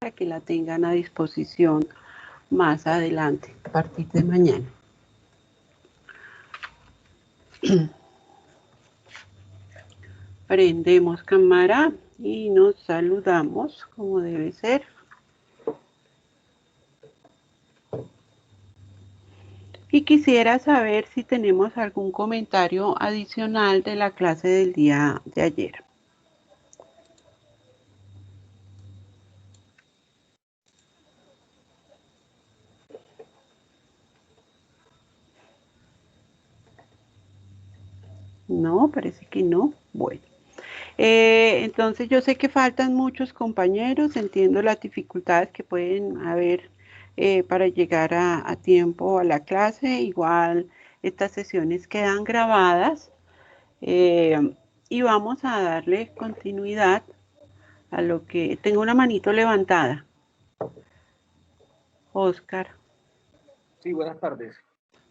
para que la tengan a disposición más adelante, a partir de mañana. Prendemos cámara y nos saludamos como debe ser. Y quisiera saber si tenemos algún comentario adicional de la clase del día de ayer. No, parece que no. Bueno. Entonces yo sé que faltan muchos compañeros, entiendo las dificultades que pueden haber para llegar a tiempo a la clase. Igual estas sesiones quedan grabadas y vamos a darle continuidad a lo que... Tengo una manito levantada. Oscar. Sí, buenas tardes.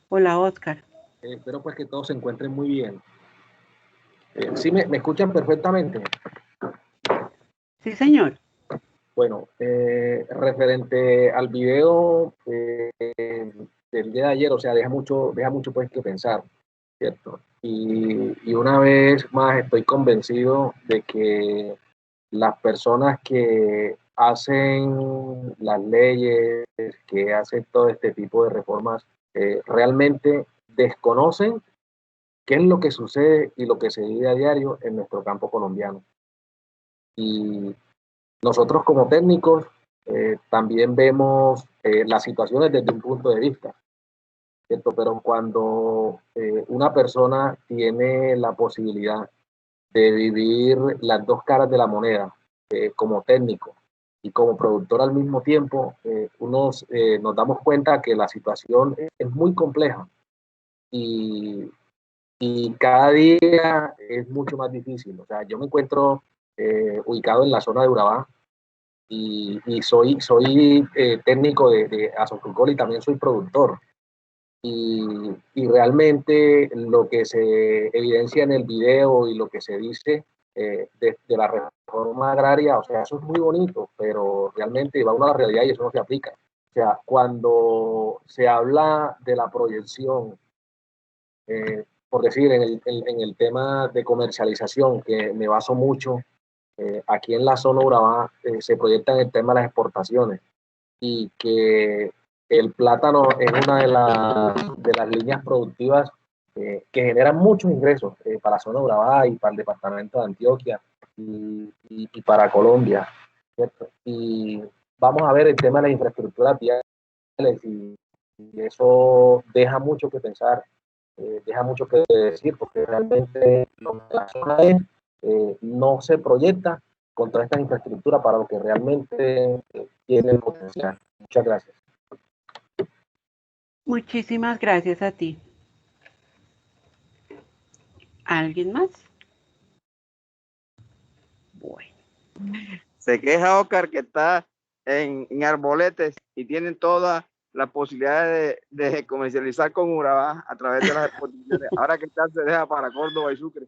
Hola, Oscar. Espero pues que todos se encuentren muy bien. ¿Sí me escuchan perfectamente? Sí, señor. Bueno, referente al video del día de ayer, o sea, deja mucho pues que pensar, ¿cierto? Y una vez más estoy convencido de que las personas que hacen las leyes, que hacen todo este tipo de reformas, realmente desconocen qué es lo que sucede y lo que se vive a diario en nuestro campo colombiano. Y nosotros como técnicos también vemos las situaciones desde un punto de vista, ¿cierto? Pero cuando una persona tiene la posibilidad de vivir las dos caras de la moneda, como técnico y como productor al mismo tiempo, nos damos cuenta que la situación es muy compleja y cada día es mucho más difícil. O sea, yo me encuentro ubicado en la zona de Urabá y soy técnico de Azofrucol y también soy productor. Y realmente lo que se evidencia en el video y lo que se dice de la reforma agraria, o sea, eso es muy bonito, pero realmente va uno a la realidad y eso no se aplica. O sea, cuando se habla de la proyección, por decir, en el tema de comercialización, que me baso mucho, aquí en la zona Urabá se proyecta en el tema de las exportaciones y que el plátano es una de las líneas productivas que generan muchos ingresos para la zona Urabá y para el departamento de Antioquia y para Colombia, ¿cierto? Y vamos a ver el tema de las infraestructuras viales y eso deja mucho que pensar, deja mucho que decir, porque realmente la zona no se proyecta contra esta infraestructura para lo que realmente tiene el potencial. Muchas gracias. Muchísimas gracias a ti. ¿Alguien más? Bueno. Se queja Oscar que está en Arboletes y tienen toda la posibilidad de comercializar con Urabá a través de las exportaciones. Ahora que está se deja para Córdoba y Sucre.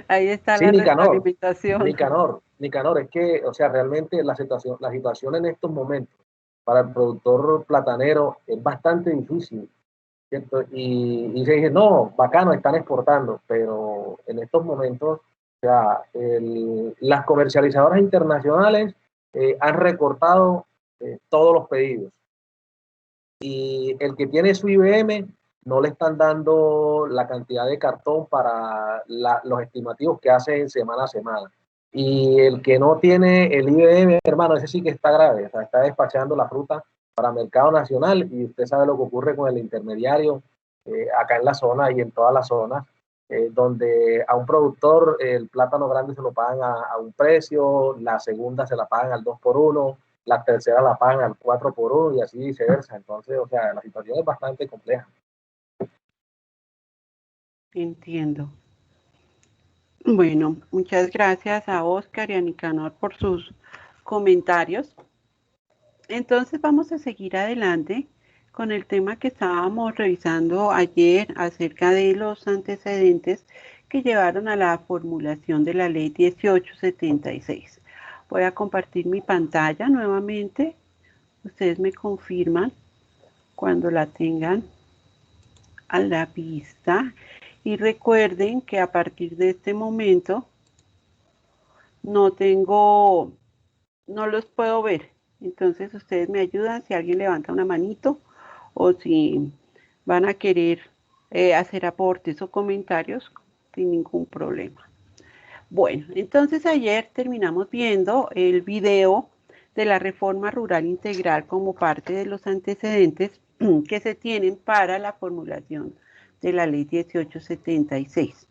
Ahí está Sí, la Nicanor, retroalimentación. Nicanor, es que, o sea, realmente la situación en estos momentos para el productor platanero es bastante difícil, ¿cierto? Y se dice, no, bacano, están exportando, pero en estos momentos, o sea, las comercializadoras internacionales han recortado todos los pedidos. Y el que tiene su IBM no le están dando la cantidad de cartón para los estimativos que hace semana a semana. Y el que no tiene el IBM, hermano, ese sí que está grave, o sea, está despachando la fruta para mercado nacional y usted sabe lo que ocurre con el intermediario acá en la zona y en todas las zonas, donde a un productor el plátano grande se lo pagan a un precio, la segunda se la pagan al 2x1, la tercera la pagan al 4x1 y así viceversa. Entonces, o sea, la situación es bastante compleja. Entiendo. Bueno, muchas gracias a Oscar y a Nicanor por sus comentarios. Entonces vamos a seguir adelante con el tema que estábamos revisando ayer acerca de los antecedentes que llevaron a la formulación de la ley 1876. Voy a compartir mi pantalla nuevamente. Ustedes me confirman cuando la tengan a la vista. Y recuerden que a partir de este momento no los puedo ver. Entonces ustedes me ayudan si alguien levanta una manito o si van a querer hacer aportes o comentarios sin ningún problema. Bueno, entonces ayer terminamos viendo el video de la reforma rural integral como parte de los antecedentes que se tienen para la formulación de la ley 1876.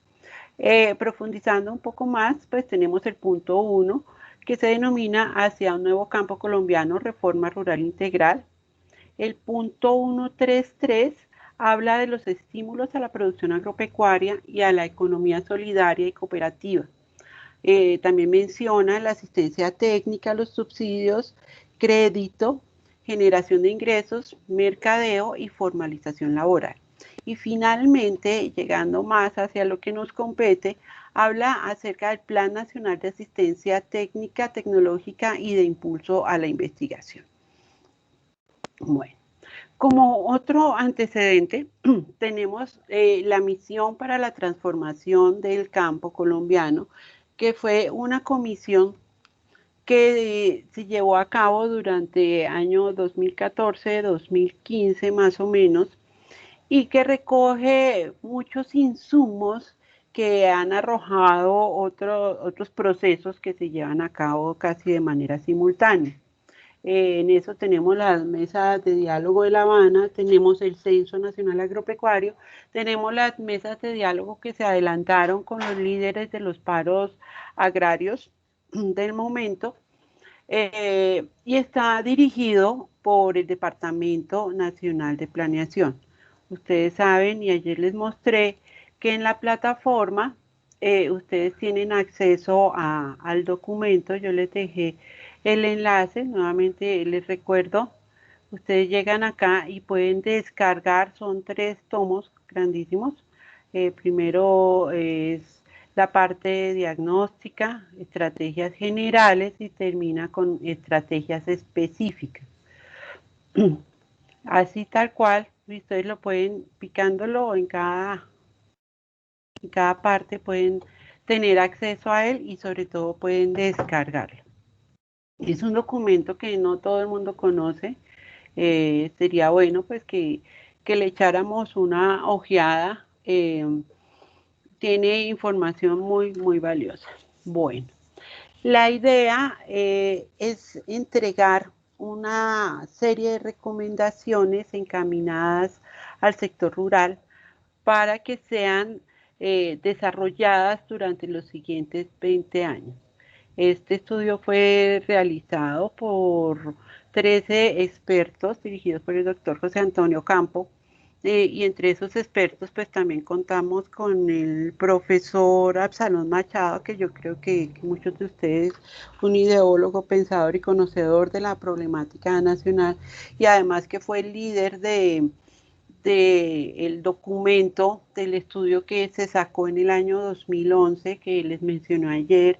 Profundizando un poco más, pues tenemos el punto 1, que se denomina Hacia un nuevo campo colombiano, reforma rural integral. El punto 133 habla de los estímulos a la producción agropecuaria y a la economía solidaria y cooperativa. También menciona la asistencia técnica, los subsidios, crédito, generación de ingresos, mercadeo y formalización laboral. Y finalmente, llegando más hacia lo que nos compete, habla acerca del Plan Nacional de Asistencia Técnica, Tecnológica y de Impulso a la Investigación. Bueno, como otro antecedente, tenemos la misión para la transformación del campo colombiano, que fue una comisión que se llevó a cabo durante el año 2014-2015 más o menos, y que recoge muchos insumos que han arrojado otros procesos que se llevan a cabo casi de manera simultánea. En eso tenemos las mesas de diálogo de La Habana, tenemos el Censo Nacional Agropecuario, tenemos las mesas de diálogo que se adelantaron con los líderes de los paros agrarios del momento, y está dirigido por el Departamento Nacional de Planeación. Ustedes saben, y ayer les mostré, que en la plataforma ustedes tienen acceso al documento. Yo les dejé el enlace, nuevamente les recuerdo, ustedes llegan acá y pueden descargar, son 3 tomos grandísimos. Primero es la parte diagnóstica, estrategias generales y termina con estrategias específicas. Así tal cual, ustedes lo pueden, picándolo en cada parte pueden tener acceso a él y sobre todo pueden descargarlo. Es un documento que no todo el mundo conoce. Sería bueno pues que le echáramos una ojeada. Tiene información muy valiosa. Bueno, la idea es entregar una serie de recomendaciones encaminadas al sector rural para que sean desarrolladas durante los siguientes 20 años. Este estudio fue realizado por 13 expertos dirigidos por el doctor José Antonio Campo, y entre esos expertos pues también contamos con el profesor Absalón Machado, que yo creo que muchos de ustedes, un ideólogo, pensador y conocedor de la problemática nacional, y además que fue el líder del documento del estudio que se sacó en el año 2011, que les mencioné ayer,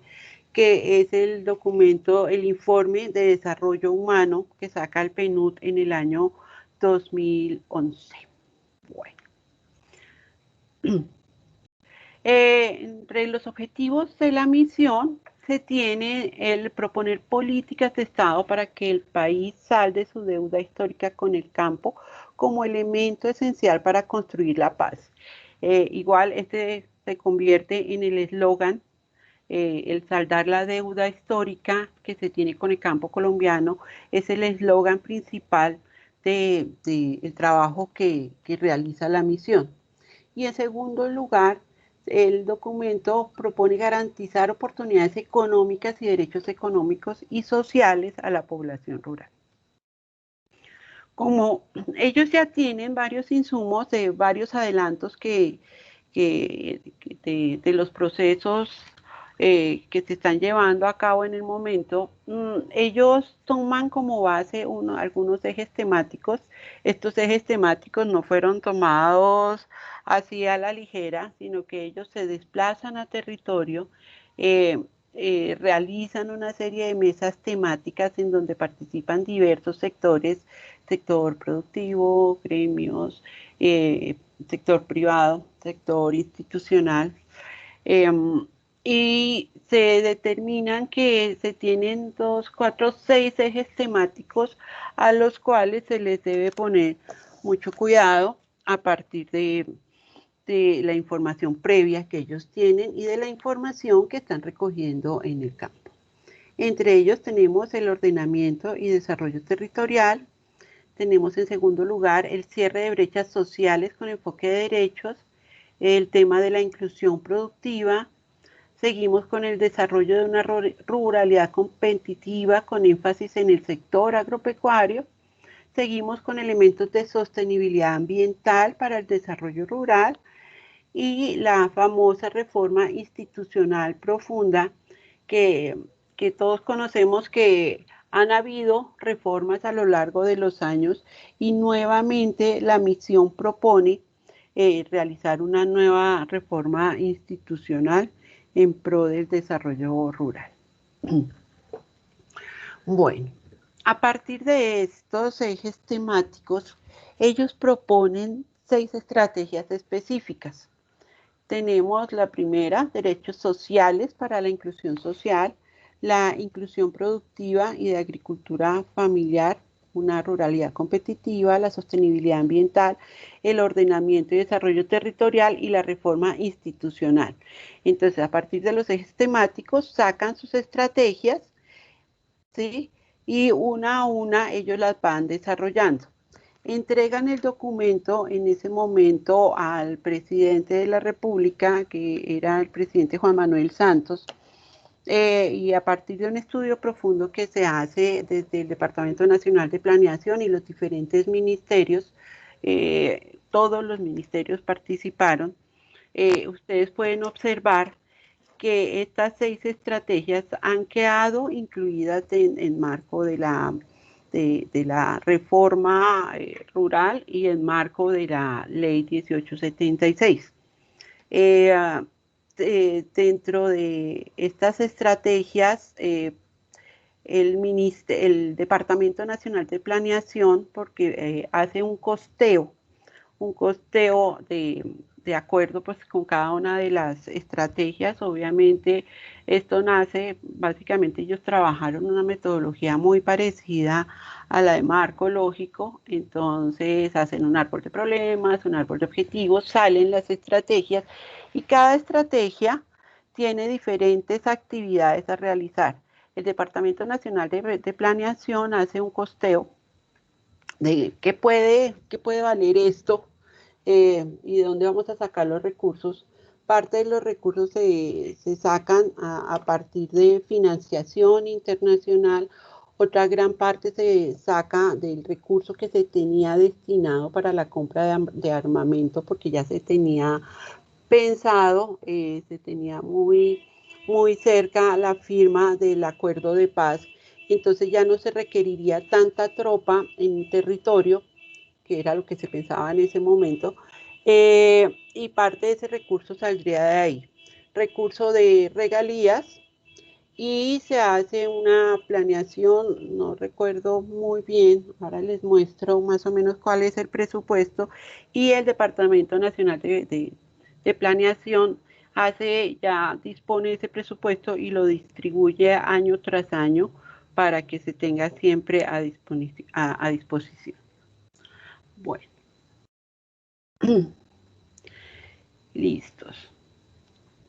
que es el documento, el informe de desarrollo humano que saca el PNUD en el año 2011. Bueno. Entre los objetivos de la misión se tiene el proponer políticas de Estado para que el país salde su deuda histórica con el campo como elemento esencial para construir la paz. Igual este se convierte en el eslogan, el saldar la deuda histórica que se tiene con el campo colombiano, es el eslogan principal del trabajo que realiza la misión. Y en segundo lugar, el documento propone garantizar oportunidades económicas y derechos económicos y sociales a la población rural. Como ellos ya tienen varios insumos de varios adelantos de los procesos que se están llevando a cabo en el momento, ellos toman como base algunos ejes temáticos. Estos ejes temáticos no fueron tomados así a la ligera, sino que ellos se desplazan a territorio, realizan una serie de mesas temáticas en donde participan diversos sectores, sector productivo, gremios, sector privado, sector institucional, y se determinan que se tienen 2, 4, 6 ejes temáticos a los cuales se les debe poner mucho cuidado a partir de la información previa que ellos tienen y de la información que están recogiendo en el campo. Entre ellos tenemos el ordenamiento y desarrollo territorial, tenemos en segundo lugar el cierre de brechas sociales con enfoque de derechos, el tema de la inclusión productiva, seguimos con el desarrollo de una ruralidad competitiva con énfasis en el sector agropecuario, seguimos con elementos de sostenibilidad ambiental para el desarrollo rural y la famosa reforma institucional profunda que todos conocemos que han habido reformas a lo largo de los años y nuevamente la misión propone realizar una nueva reforma institucional en pro del desarrollo rural. Bueno, a partir de estos ejes temáticos, ellos proponen 6 estrategias específicas. Tenemos la primera, derechos sociales para la inclusión social, la inclusión productiva y de agricultura familiar, una ruralidad competitiva, la sostenibilidad ambiental, el ordenamiento y desarrollo territorial y la reforma institucional. Entonces, a partir de los ejes temáticos, sacan sus estrategias, ¿sí? Y una a una ellos las van desarrollando. Entregan el documento en ese momento al presidente de la República, que era el presidente Juan Manuel Santos, y a partir de un estudio profundo que se hace desde el Departamento Nacional de Planeación y los diferentes ministerios, todos los ministerios participaron, ustedes pueden observar que estas 6 estrategias han quedado incluidas en marco de la reforma rural y en marco de la ley 1876. Dentro de estas estrategias, el Departamento Nacional de Planeación, porque hace un costeo de acuerdo pues con cada una de las estrategias. Obviamente esto nace, básicamente ellos trabajaron una metodología muy parecida a la de marco lógico, entonces hacen un árbol de problemas, un árbol de objetivos, salen las estrategias y cada estrategia tiene diferentes actividades a realizar. El Departamento Nacional de Planeación hace un costeo de qué puede valer esto y de dónde vamos a sacar los recursos. Parte de los recursos se sacan a partir de financiación internacional, otra gran parte se saca del recurso que se tenía destinado para la compra de armamento, porque ya se tenía pensado, se tenía muy cerca la firma del acuerdo de paz, entonces ya no se requeriría tanta tropa en territorio, que era lo que se pensaba en ese momento, y parte de ese recurso saldría de ahí. Recurso de regalías, y se hace una planeación, no recuerdo muy bien, ahora les muestro más o menos cuál es el presupuesto, y el Departamento Nacional de Planeación dispone ese presupuesto y lo distribuye año tras año para que se tenga siempre a disposición. Bueno. Listos.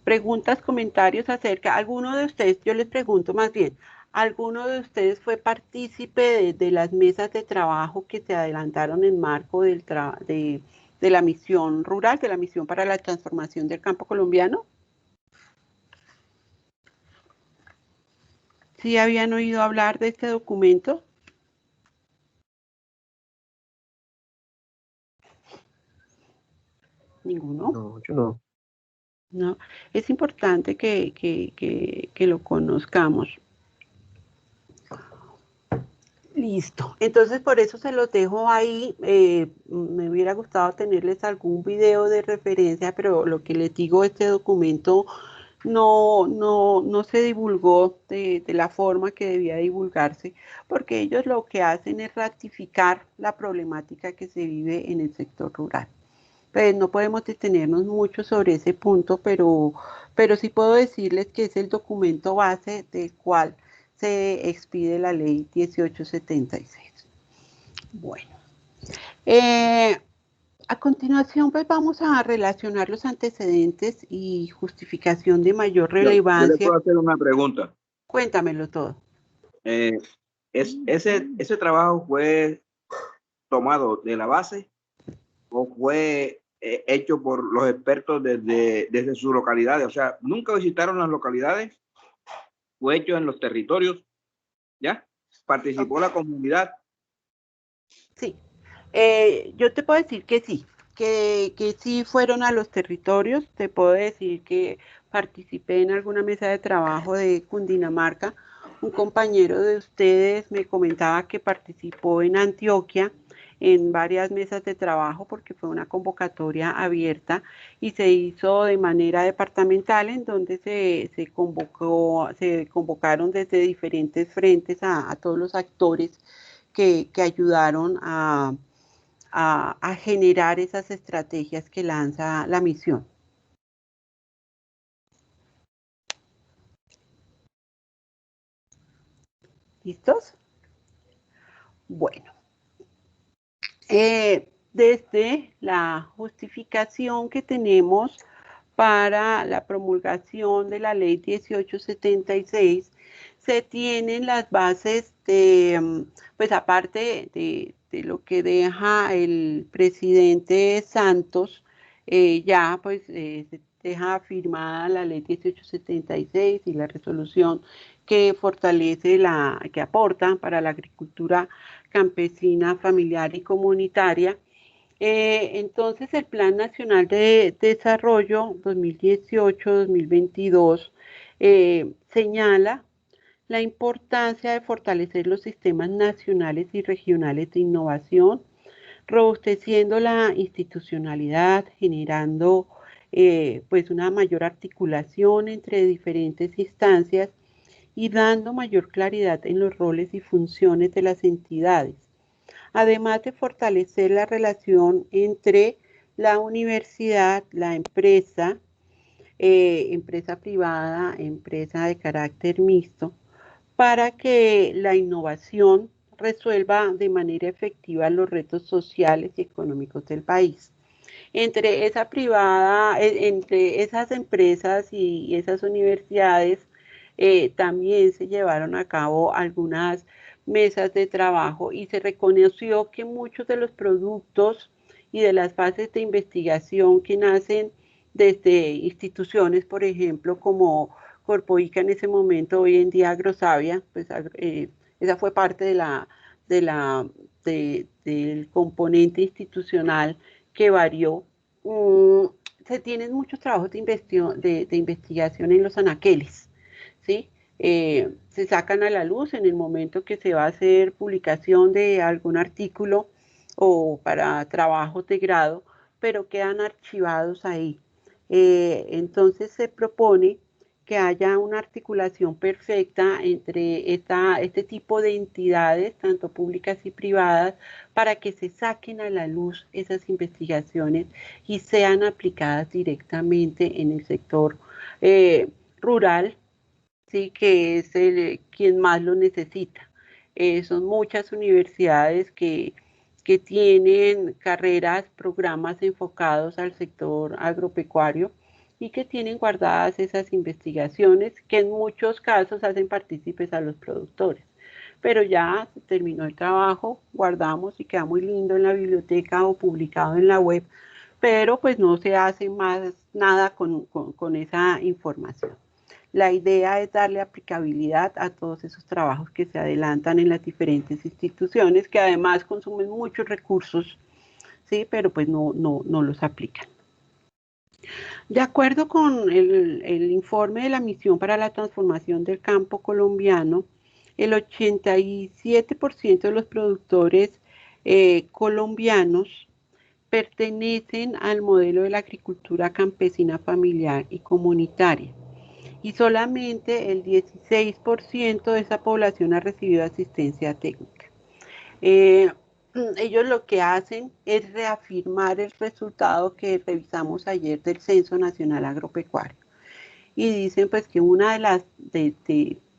Preguntas, comentarios acerca, ¿alguno de ustedes, yo les pregunto más bien, ¿alguno de ustedes fue partícipe de las mesas de trabajo que se adelantaron en marco de la misión rural, de la misión para la transformación del campo colombiano? ¿Sí habían oído hablar de este documento? ¿Ninguno? No, yo no. No, es importante que lo conozcamos. Listo. Entonces, por eso se los dejo ahí. Me hubiera gustado tenerles algún video de referencia, pero lo que les digo, este documento no se divulgó de la forma que debía divulgarse, porque ellos lo que hacen es ratificar la problemática que se vive en el sector rural. Pues no podemos detenernos mucho sobre ese punto, pero sí puedo decirles que es el documento base del cual se expide la ley 1876. Bueno, eh, a continuación pues vamos a relacionar los antecedentes y justificación de mayor Yo le relevancia. puedo hacer una pregunta. Cuéntamelo todo. ¿Ese trabajo fue tomado de la base o fue hecho por los expertos desde sus localidades? O sea, nunca visitaron las localidades, fue hecho en los territorios, ¿ya? Participó la comunidad. Sí, yo te puedo decir que sí, que sí fueron a los territorios. Te puedo decir que participé en alguna mesa de trabajo de Cundinamarca. Un compañero de ustedes me comentaba que participó en Antioquia en varias mesas de trabajo porque fue una convocatoria abierta y se hizo de manera departamental en donde se convocaron desde diferentes frentes a todos los actores que ayudaron a generar esas estrategias que lanza la misión. ¿Listos? Bueno, desde la justificación que tenemos para la promulgación de la ley 1876, se tienen las bases de, pues aparte de lo que deja el presidente Santos, ya pues se deja firmada la ley 1876 y la resolución que fortalece que aporta para la agricultura campesina, familiar y comunitaria. Entonces, el Plan Nacional de Desarrollo 2018-2022 señala la importancia de fortalecer los sistemas nacionales y regionales de innovación, robusteciendo la institucionalidad, generando pues una mayor articulación entre diferentes instancias y dando mayor claridad en los roles y funciones de las entidades, además de fortalecer la relación entre la universidad, la empresa, empresa privada, empresa de carácter mixto, para que la innovación resuelva de manera efectiva los retos sociales y económicos del país. Entre esas empresas y esas universidades, también se llevaron a cabo algunas mesas de trabajo y se reconoció que muchos de los productos y de las fases de investigación que nacen desde instituciones, por ejemplo, como Corpoica en ese momento, hoy en día Agrosavia, pues esa fue parte de del componente institucional que varió. Mm, Se tienen muchos trabajos de investigación en los anaqueles, ¿sí? Se sacan a la luz en el momento que se va a hacer publicación de algún artículo o para trabajos de grado, pero quedan archivados ahí. Entonces se propone que haya una articulación perfecta entre este tipo de entidades, tanto públicas y privadas, para que se saquen a la luz esas investigaciones y sean aplicadas directamente en el sector rural, ¿sí? Que es quien más lo necesita. Son muchas universidades que tienen carreras, programas enfocados al sector agropecuario y que tienen guardadas esas investigaciones que en muchos casos hacen partícipes a los productores. Pero ya se terminó el trabajo, guardamos y queda muy lindo en la biblioteca o publicado en la web, pero pues no se hace más nada con esa información. La idea es darle aplicabilidad a todos esos trabajos que se adelantan en las diferentes instituciones, que además consumen muchos recursos, ¿sí? Pero pues no los aplican. De acuerdo con el informe de la Misión para la Transformación del Campo Colombiano, el 87% de los productores colombianos pertenecen al modelo de la agricultura campesina familiar y comunitaria, y solamente el 16% de esa población ha recibido asistencia técnica. Ellos lo que hacen es reafirmar el resultado que revisamos ayer del Censo Nacional Agropecuario, y dicen pues que una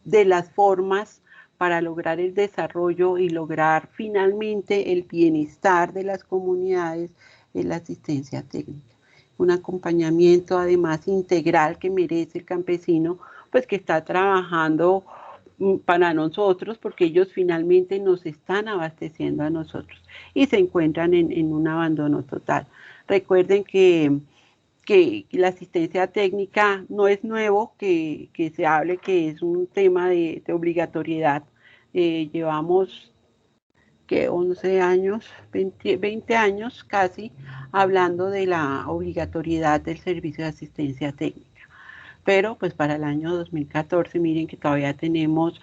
de las formas para lograr el desarrollo y lograr finalmente el bienestar de las comunidades es la asistencia técnica. Un acompañamiento además integral que merece el campesino, pues que está trabajando para nosotros, porque ellos finalmente nos están abasteciendo a nosotros y se encuentran en un abandono total. Recuerden que la asistencia técnica no es nuevo, que se hable que es un tema de obligatoriedad. Llevamos que 11 años, 20 años casi, hablando de la obligatoriedad del servicio de asistencia técnica. Pero pues para el año 2014, miren que todavía tenemos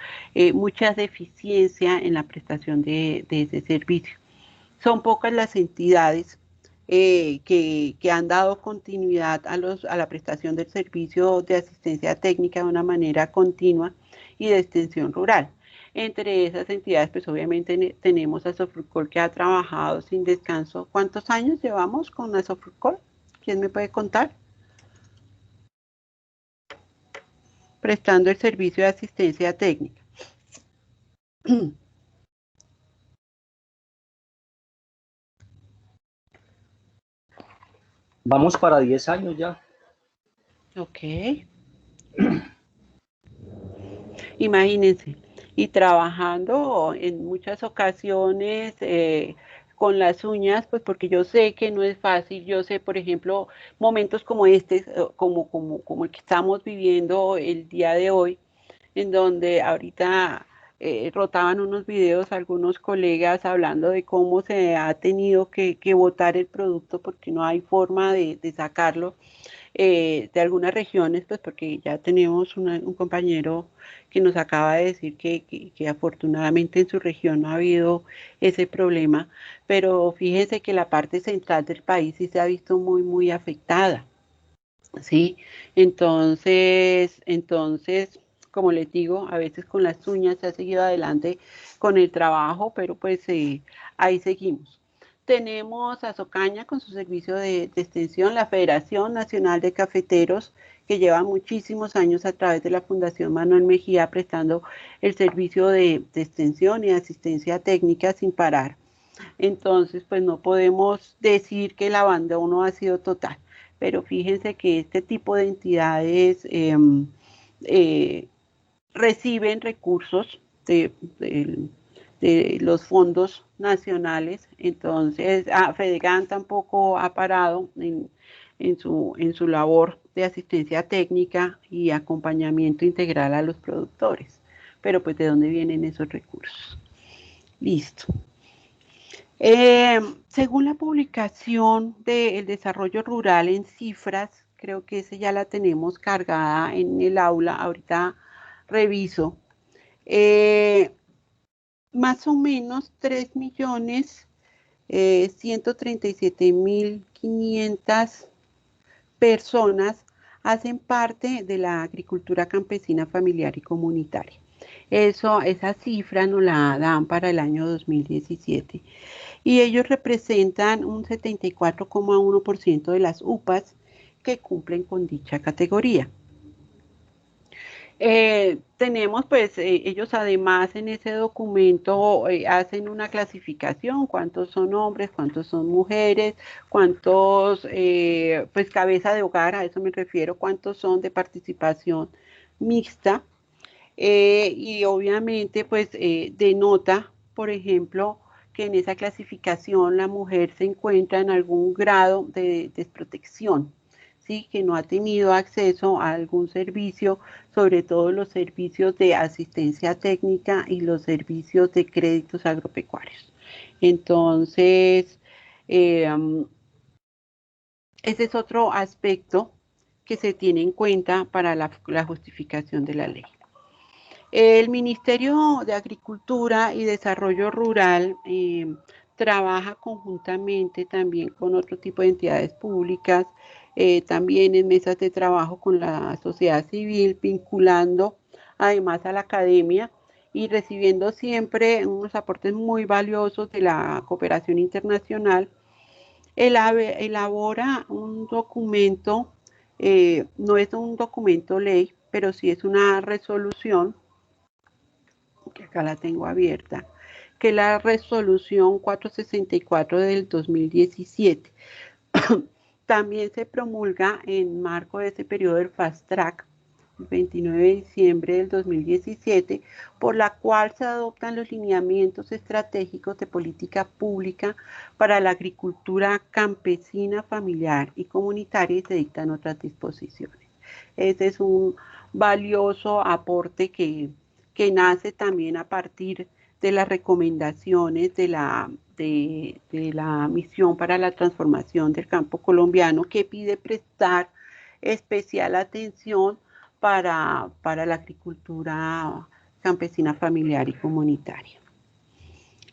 mucha deficiencia en la prestación de ese servicio. Son pocas las entidades que han dado continuidad a la prestación del servicio de asistencia técnica de una manera continua y de extensión rural. Entre esas entidades, pues obviamente tenemos a Sofrucol, que ha trabajado sin descanso. ¿Cuántos años llevamos con la Sofrucol? ¿Quién me puede contar? Prestando el servicio de asistencia técnica. Vamos para 10 años ya. Ok. Imagínense, y trabajando en muchas ocasiones con las uñas, pues porque yo sé que no es fácil. Yo sé, por ejemplo, momentos como este, como el que estamos viviendo el día de hoy, en donde ahorita rotaban unos videos algunos colegas hablando de cómo se ha tenido que botar el producto porque no hay forma de sacarlo de algunas regiones, pues porque ya tenemos un compañero que nos acaba de decir que afortunadamente en su región no ha habido ese problema, pero fíjense que la parte central del país sí se ha visto muy afectada, ¿sí? Entonces, como les digo, a veces con las uñas se ha seguido adelante con el trabajo, pero pues ahí seguimos. Tenemos a Socaña con su servicio de extensión, la Federación Nacional de Cafeteros, que lleva muchísimos años a través de la Fundación Manuel Mejía prestando el servicio de extensión y asistencia técnica sin parar. Entonces, pues no podemos decir que el abandono ha sido total, pero fíjense que este tipo de entidades eh, reciben recursos de los fondos nacionales. Entonces, Fedegan tampoco ha parado en su labor de asistencia técnica y acompañamiento integral a los productores. Pero pues, ¿de dónde vienen esos recursos? Listo. Según la publicación del desarrollo rural en cifras, creo que esa ya la tenemos cargada en el aula, ahorita reviso, más o menos 3.137.500 personas hacen parte de la agricultura campesina familiar y comunitaria. Esa cifra nos la dan para el año 2017. Y ellos representan un 74,1% de las UPAs que cumplen con dicha categoría. Tenemos pues ellos además en ese documento hacen una clasificación, cuántos son hombres, cuántos son mujeres, cuántos pues cabeza de hogar, a eso me refiero, cuántos son de participación mixta, y obviamente pues denota, por ejemplo, que en esa clasificación la mujer se encuentra en algún grado de desprotección, ¿sí? Que no ha tenido acceso a algún servicio, sobre todo los servicios de asistencia técnica y los servicios de créditos agropecuarios. Entonces, ese es otro aspecto que se tiene en cuenta para la justificación de la ley. El Ministerio de Agricultura y Desarrollo Rural trabaja conjuntamente también con otro tipo de entidades públicas, también en mesas de trabajo con la sociedad civil, vinculando además a la academia y recibiendo siempre unos aportes muy valiosos de la cooperación internacional. Elabora un documento, no es un documento ley, pero sí es una resolución, que acá la tengo abierta, que es la resolución 464 del 2017. También se promulga en marco de ese periodo del Fast Track, el 29 de diciembre del 2017, por la cual se adoptan los lineamientos estratégicos de política pública para la agricultura campesina, familiar y comunitaria, y se dictan otras disposiciones. Ese es un valioso aporte que nace también a partir de las recomendaciones de la misión para la transformación del campo colombiano, que pide prestar especial atención para la agricultura campesina, familiar y comunitaria.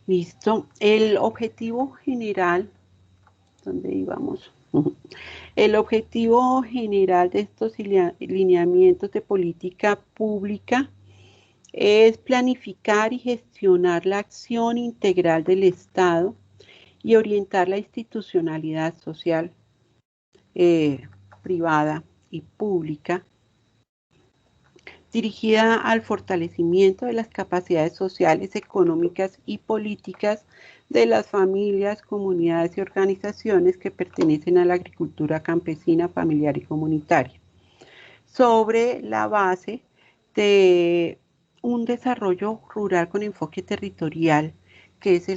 Listo. El objetivo general, ¿dónde íbamos? El objetivo general de estos lineamientos de política pública es planificar y gestionar la acción integral del Estado y orientar la institucionalidad social, privada y pública, dirigida al fortalecimiento de las capacidades sociales, económicas y políticas de las familias, comunidades y organizaciones que pertenecen a la agricultura campesina, familiar y comunitaria, sobre la base de un desarrollo rural con enfoque territorial, que es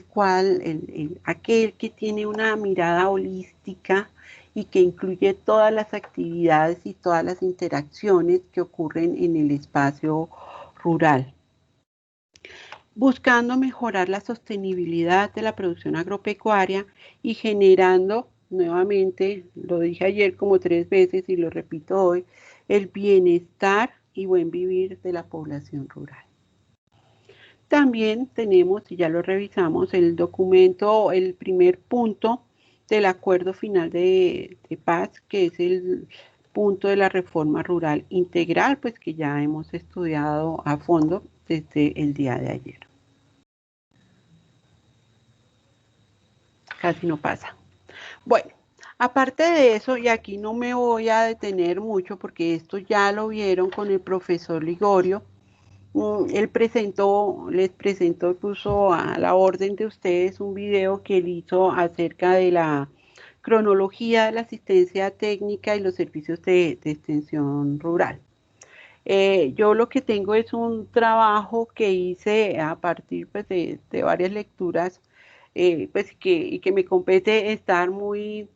aquel que tiene una mirada holística y que incluye todas las actividades y todas las interacciones que ocurren en el espacio rural, buscando mejorar la sostenibilidad de la producción agropecuaria y generando, nuevamente, lo dije ayer como 3 veces y lo repito hoy, el bienestar y buen vivir de la población rural. También tenemos, y ya lo revisamos, el documento, el primer punto del acuerdo final de paz, que es el punto de la reforma rural integral, pues que ya hemos estudiado a fondo desde el día de ayer. Casi no pasa. Bueno, aparte de eso, y aquí no me voy a detener mucho porque esto ya lo vieron con el profesor Ligorio. Él les presentó, puso a la orden de ustedes un video que él hizo acerca de la cronología de la asistencia técnica y los servicios de extensión rural. Yo lo que tengo es un trabajo que hice a partir pues, de varias lecturas, pues, y que me compete estar muy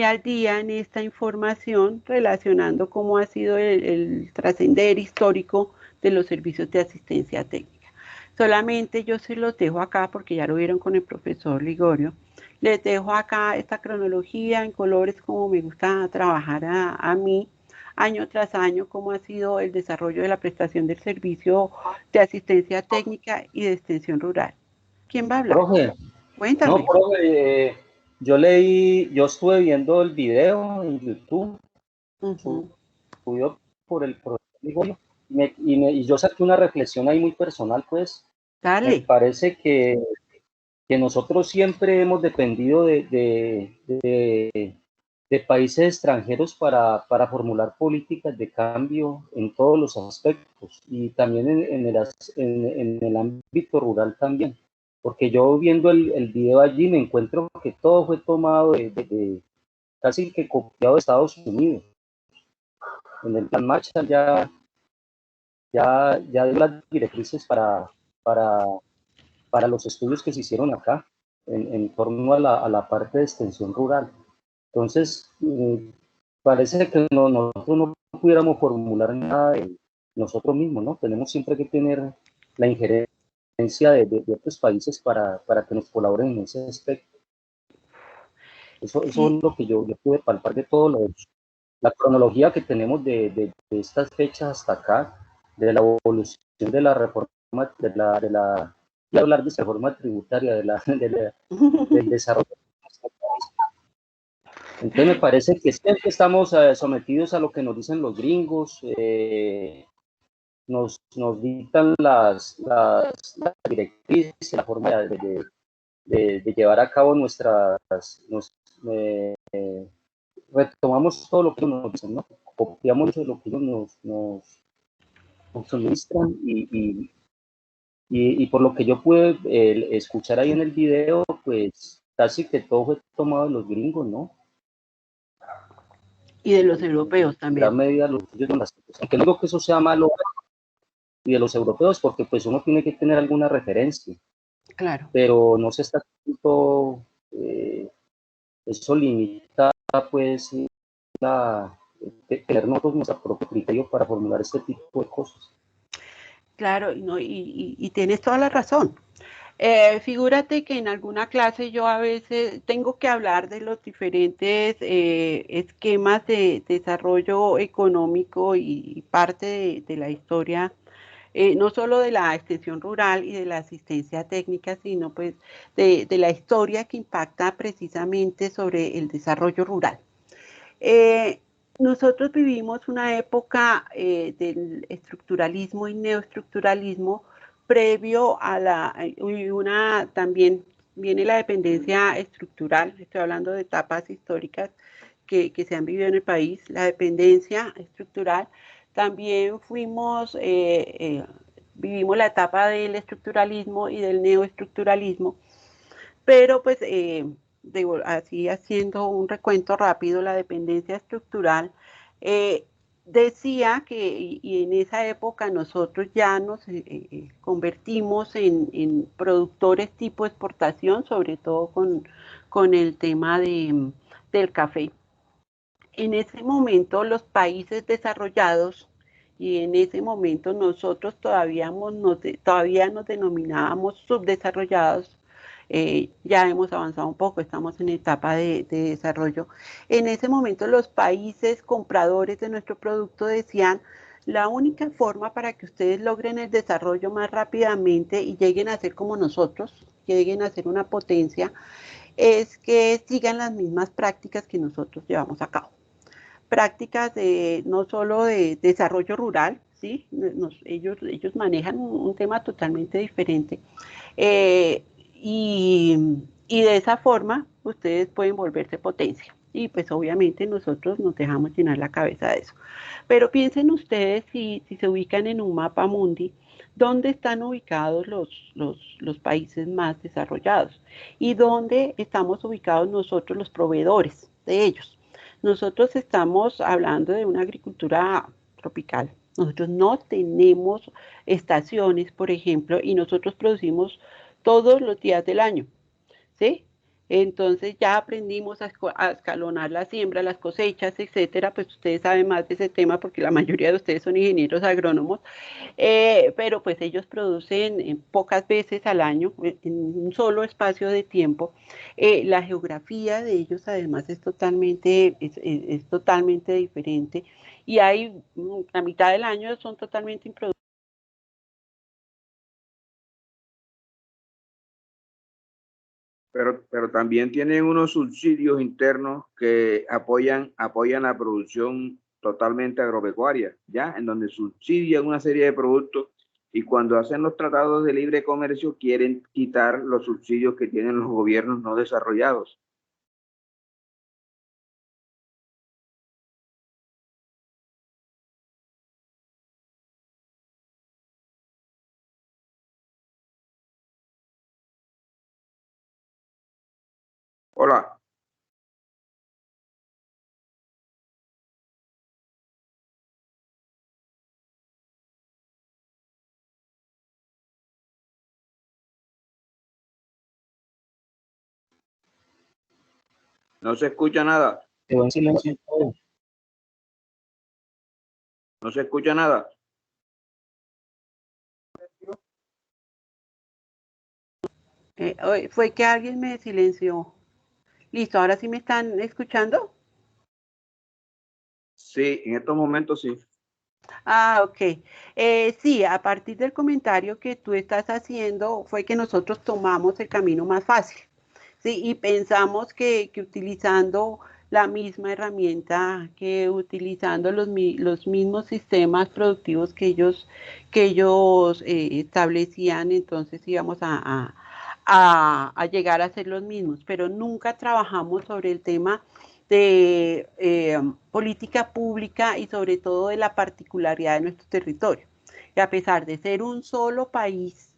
al día en esta información, relacionando cómo ha sido el trascender histórico de los servicios de asistencia técnica. Solamente yo se los dejo acá porque ya lo vieron con el profesor Ligorio. Les dejo acá esta cronología en colores como me gusta trabajar a mí, año tras año, cómo ha sido el desarrollo de la prestación del servicio de asistencia técnica y de extensión rural. ¿Quién va a hablar? Profe, Cuéntame. no, profe, yo estuve viendo el video en YouTube, subido por el profesor Ligorio, y yo saqué una reflexión ahí muy personal, pues. Me Dale. parece que nosotros siempre hemos dependido de países extranjeros para formular políticas de cambio en todos los aspectos y también en el ámbito rural también. Porque yo viendo el video allí me encuentro que todo fue tomado casi que copiado de Estados Unidos. En el plan Marshall ya dio las directrices para los estudios que se hicieron acá en torno a la parte de extensión rural. Entonces, parece que nosotros no pudiéramos formular nada de nosotros mismos, ¿no? Tenemos siempre que tener la injerencia de otros países para que nos colaboren en ese aspecto. Eso es lo que yo pude palpar de todo la cronología que tenemos de estas fechas hasta acá, de la evolución de la reforma, voy a hablar de esta reforma tributaria, del desarrollo. Entonces me parece que siempre estamos sometidos a lo que nos dicen los gringos, nos dictan las directrices, la forma de llevar a cabo retomamos todo lo que ellos nos dicen, ¿no? Copiamos mucho de lo que ellos nos suministran y por lo que yo pude escuchar ahí en el video, pues casi que todo fue tomado de los gringos, ¿no? Y de los europeos En también. gran medida, aunque no digo que eso sea malo, y de los europeos, porque pues uno tiene que tener alguna referencia. Claro. Pero no se está tanto, eso limita pues tener nosotros nuestro propio criterio para formular este tipo de cosas. Claro, no, y tienes toda la razón. Figúrate que en alguna clase yo a veces tengo que hablar de los diferentes esquemas de desarrollo económico y parte de la historia, no solo de la extensión rural y de la asistencia técnica, sino pues de la historia que impacta precisamente sobre el desarrollo rural. Nosotros vivimos una época del estructuralismo y neoestructuralismo previo a también viene la dependencia estructural, estoy hablando de etapas históricas que se han vivido en el país, la dependencia estructural, también vivimos la etapa del estructuralismo y del neoestructuralismo, pero pues así haciendo un recuento rápido, la dependencia estructural decía que y en esa época nosotros ya nos convertimos en productores tipo exportación, sobre todo con el tema del café. En ese momento los países desarrollados y en ese momento nosotros todavía nos denominábamos subdesarrollados, ya hemos avanzado un poco, estamos en etapa de desarrollo. En ese momento los países compradores de nuestro producto decían, la única forma para que ustedes logren el desarrollo más rápidamente y lleguen a ser como nosotros, lleguen a ser una potencia, es que sigan las mismas prácticas que nosotros llevamos a cabo. Prácticas no solo de desarrollo rural, ¿sí? Ellos manejan un tema totalmente diferente. Eh, y de esa forma ustedes pueden volverse potencia. Y pues obviamente nosotros nos dejamos llenar la cabeza de eso. Pero piensen ustedes si se ubican en un mapa mundi, ¿dónde están ubicados los países más desarrollados? ¿Y dónde estamos ubicados nosotros los proveedores de ellos? Nosotros estamos hablando de una agricultura tropical. Nosotros no tenemos estaciones, por ejemplo, y nosotros producimos todos los días del año, ¿sí? Entonces ya aprendimos a escalonar la siembra, las cosechas, etcétera. Pues ustedes saben más de ese tema porque la mayoría de ustedes son ingenieros agrónomos, pero pues ellos producen pocas veces al año, en un solo espacio de tiempo. La geografía de ellos además es totalmente diferente y hay la mitad del año son totalmente improductivos. Pero también tienen unos subsidios internos que apoyan la producción totalmente agropecuaria, ¿ya? En donde subsidian una serie de productos y cuando hacen los tratados de libre comercio quieren quitar los subsidios que tienen los gobiernos no desarrollados. Hola. No se escucha nada. Quedó en silencio todo. No se escucha nada. Fue que alguien me silenció. Listo, ahora sí me están escuchando. Sí, en estos momentos sí. Ah, ok. Sí, a partir del comentario que tú estás haciendo fue que nosotros tomamos el camino más fácil, ¿sí? Y pensamos que utilizando la misma herramienta, que utilizando los mismos sistemas productivos que ellos establecían, entonces íbamos a llegar a ser los mismos, pero nunca trabajamos sobre el tema de política pública y sobre todo de la particularidad de nuestro territorio. Y a pesar de ser un solo país,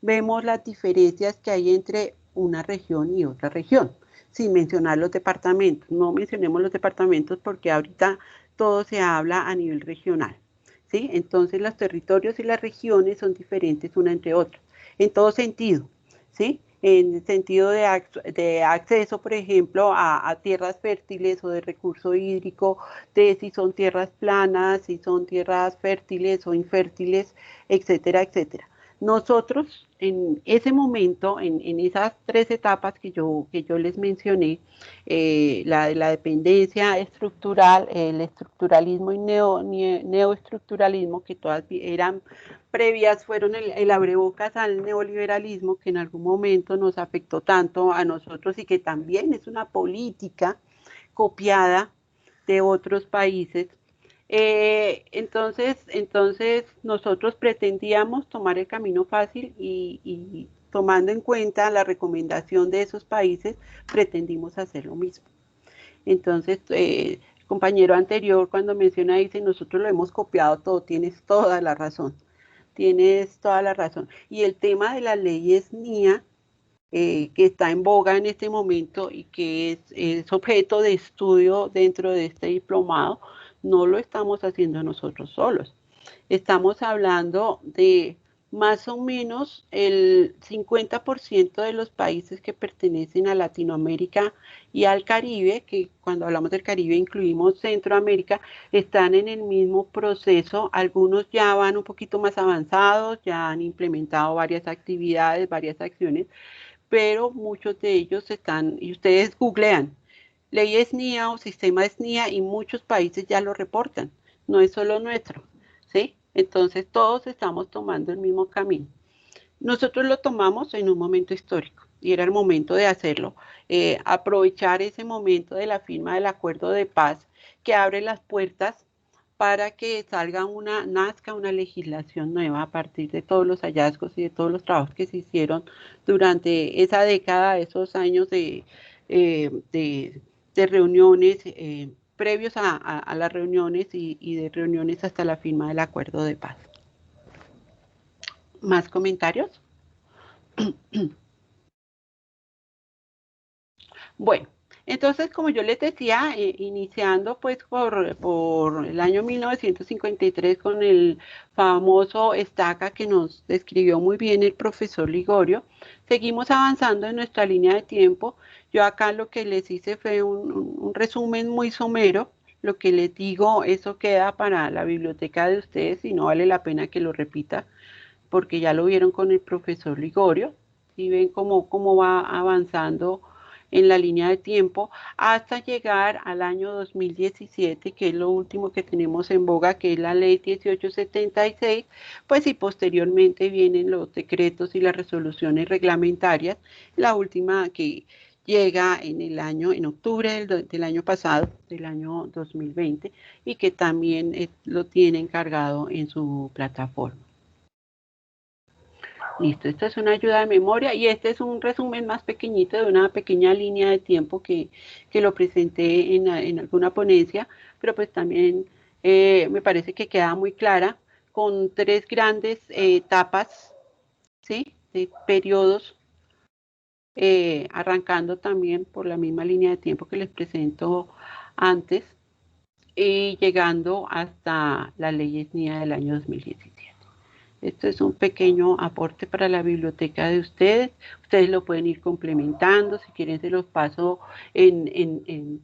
vemos las diferencias que hay entre una región y otra región, sin mencionar los departamentos. No mencionemos los departamentos porque ahorita todo se habla a nivel regional, ¿sí? Entonces los territorios y las regiones son diferentes una entre otras, en todo sentido, ¿sí? En el sentido de acceso, por ejemplo, a tierras fértiles o de recurso hídrico, de si son tierras planas, si son tierras fértiles o infértiles, etcétera, etcétera. Nosotros en ese momento, en esas tres etapas que yo les mencioné, la dependencia estructural, el estructuralismo y neoestructuralismo, que todas eran previas, fueron el abrebocas al neoliberalismo, que en algún momento nos afectó tanto a nosotros y que también es una política copiada de otros países. Entonces nosotros pretendíamos tomar el camino fácil y tomando en cuenta la recomendación de esos países, pretendimos hacer lo mismo. Entonces, el compañero anterior cuando menciona dice, nosotros lo hemos copiado todo, tienes toda la razón, tienes toda la razón. Y el tema de las leyes NIA, que está en boga en este momento y que es objeto de estudio dentro de este diplomado, no lo estamos haciendo nosotros solos. Estamos hablando de más o menos el 50% de los países que pertenecen a Latinoamérica y al Caribe, que cuando hablamos del Caribe incluimos Centroamérica, están en el mismo proceso. Algunos ya van un poquito más avanzados, ya han implementado varias actividades, varias acciones, pero muchos de ellos están, y ustedes googlean, leyes NIA o sistemas NIA y muchos países ya lo reportan, no es solo nuestro, ¿sí? Entonces todos estamos tomando el mismo camino. Nosotros lo tomamos en un momento histórico y era el momento de hacerlo, aprovechar ese momento de la firma del acuerdo de paz que abre las puertas para que nazca una legislación nueva a partir de todos los hallazgos y de todos los trabajos que se hicieron durante esa década, esos años de reuniones, previos a las reuniones y de reuniones hasta la firma del acuerdo de paz. ¿Más comentarios? Bueno, entonces, como yo les decía, iniciando pues por el año 1953 con el famoso estaca que nos describió muy bien el profesor Ligorio, seguimos avanzando en nuestra línea de tiempo. Yo acá lo que les hice fue un resumen muy somero. Lo que les digo, eso queda para la biblioteca de ustedes y no vale la pena que lo repita porque ya lo vieron con el profesor Ligorio, y ven cómo va avanzando en la línea de tiempo hasta llegar al año 2017, que es lo último que tenemos en boga, que es la ley 1876, pues y posteriormente vienen los decretos y las resoluciones reglamentarias, la última que llega en octubre del año pasado, del año 2020, y que también lo tiene encargado en su plataforma. Listo, esta es una ayuda de memoria y este es un resumen más pequeñito de una pequeña línea de tiempo que lo presenté en alguna ponencia, pero pues también me parece que queda muy clara con tres grandes etapas, ¿sí? De periodos, arrancando también por la misma línea de tiempo que les presento antes y llegando hasta la ley ESNIA del año 2017. Esto es un pequeño aporte para la biblioteca de ustedes. Ustedes lo pueden ir complementando. Si quieren, se los paso en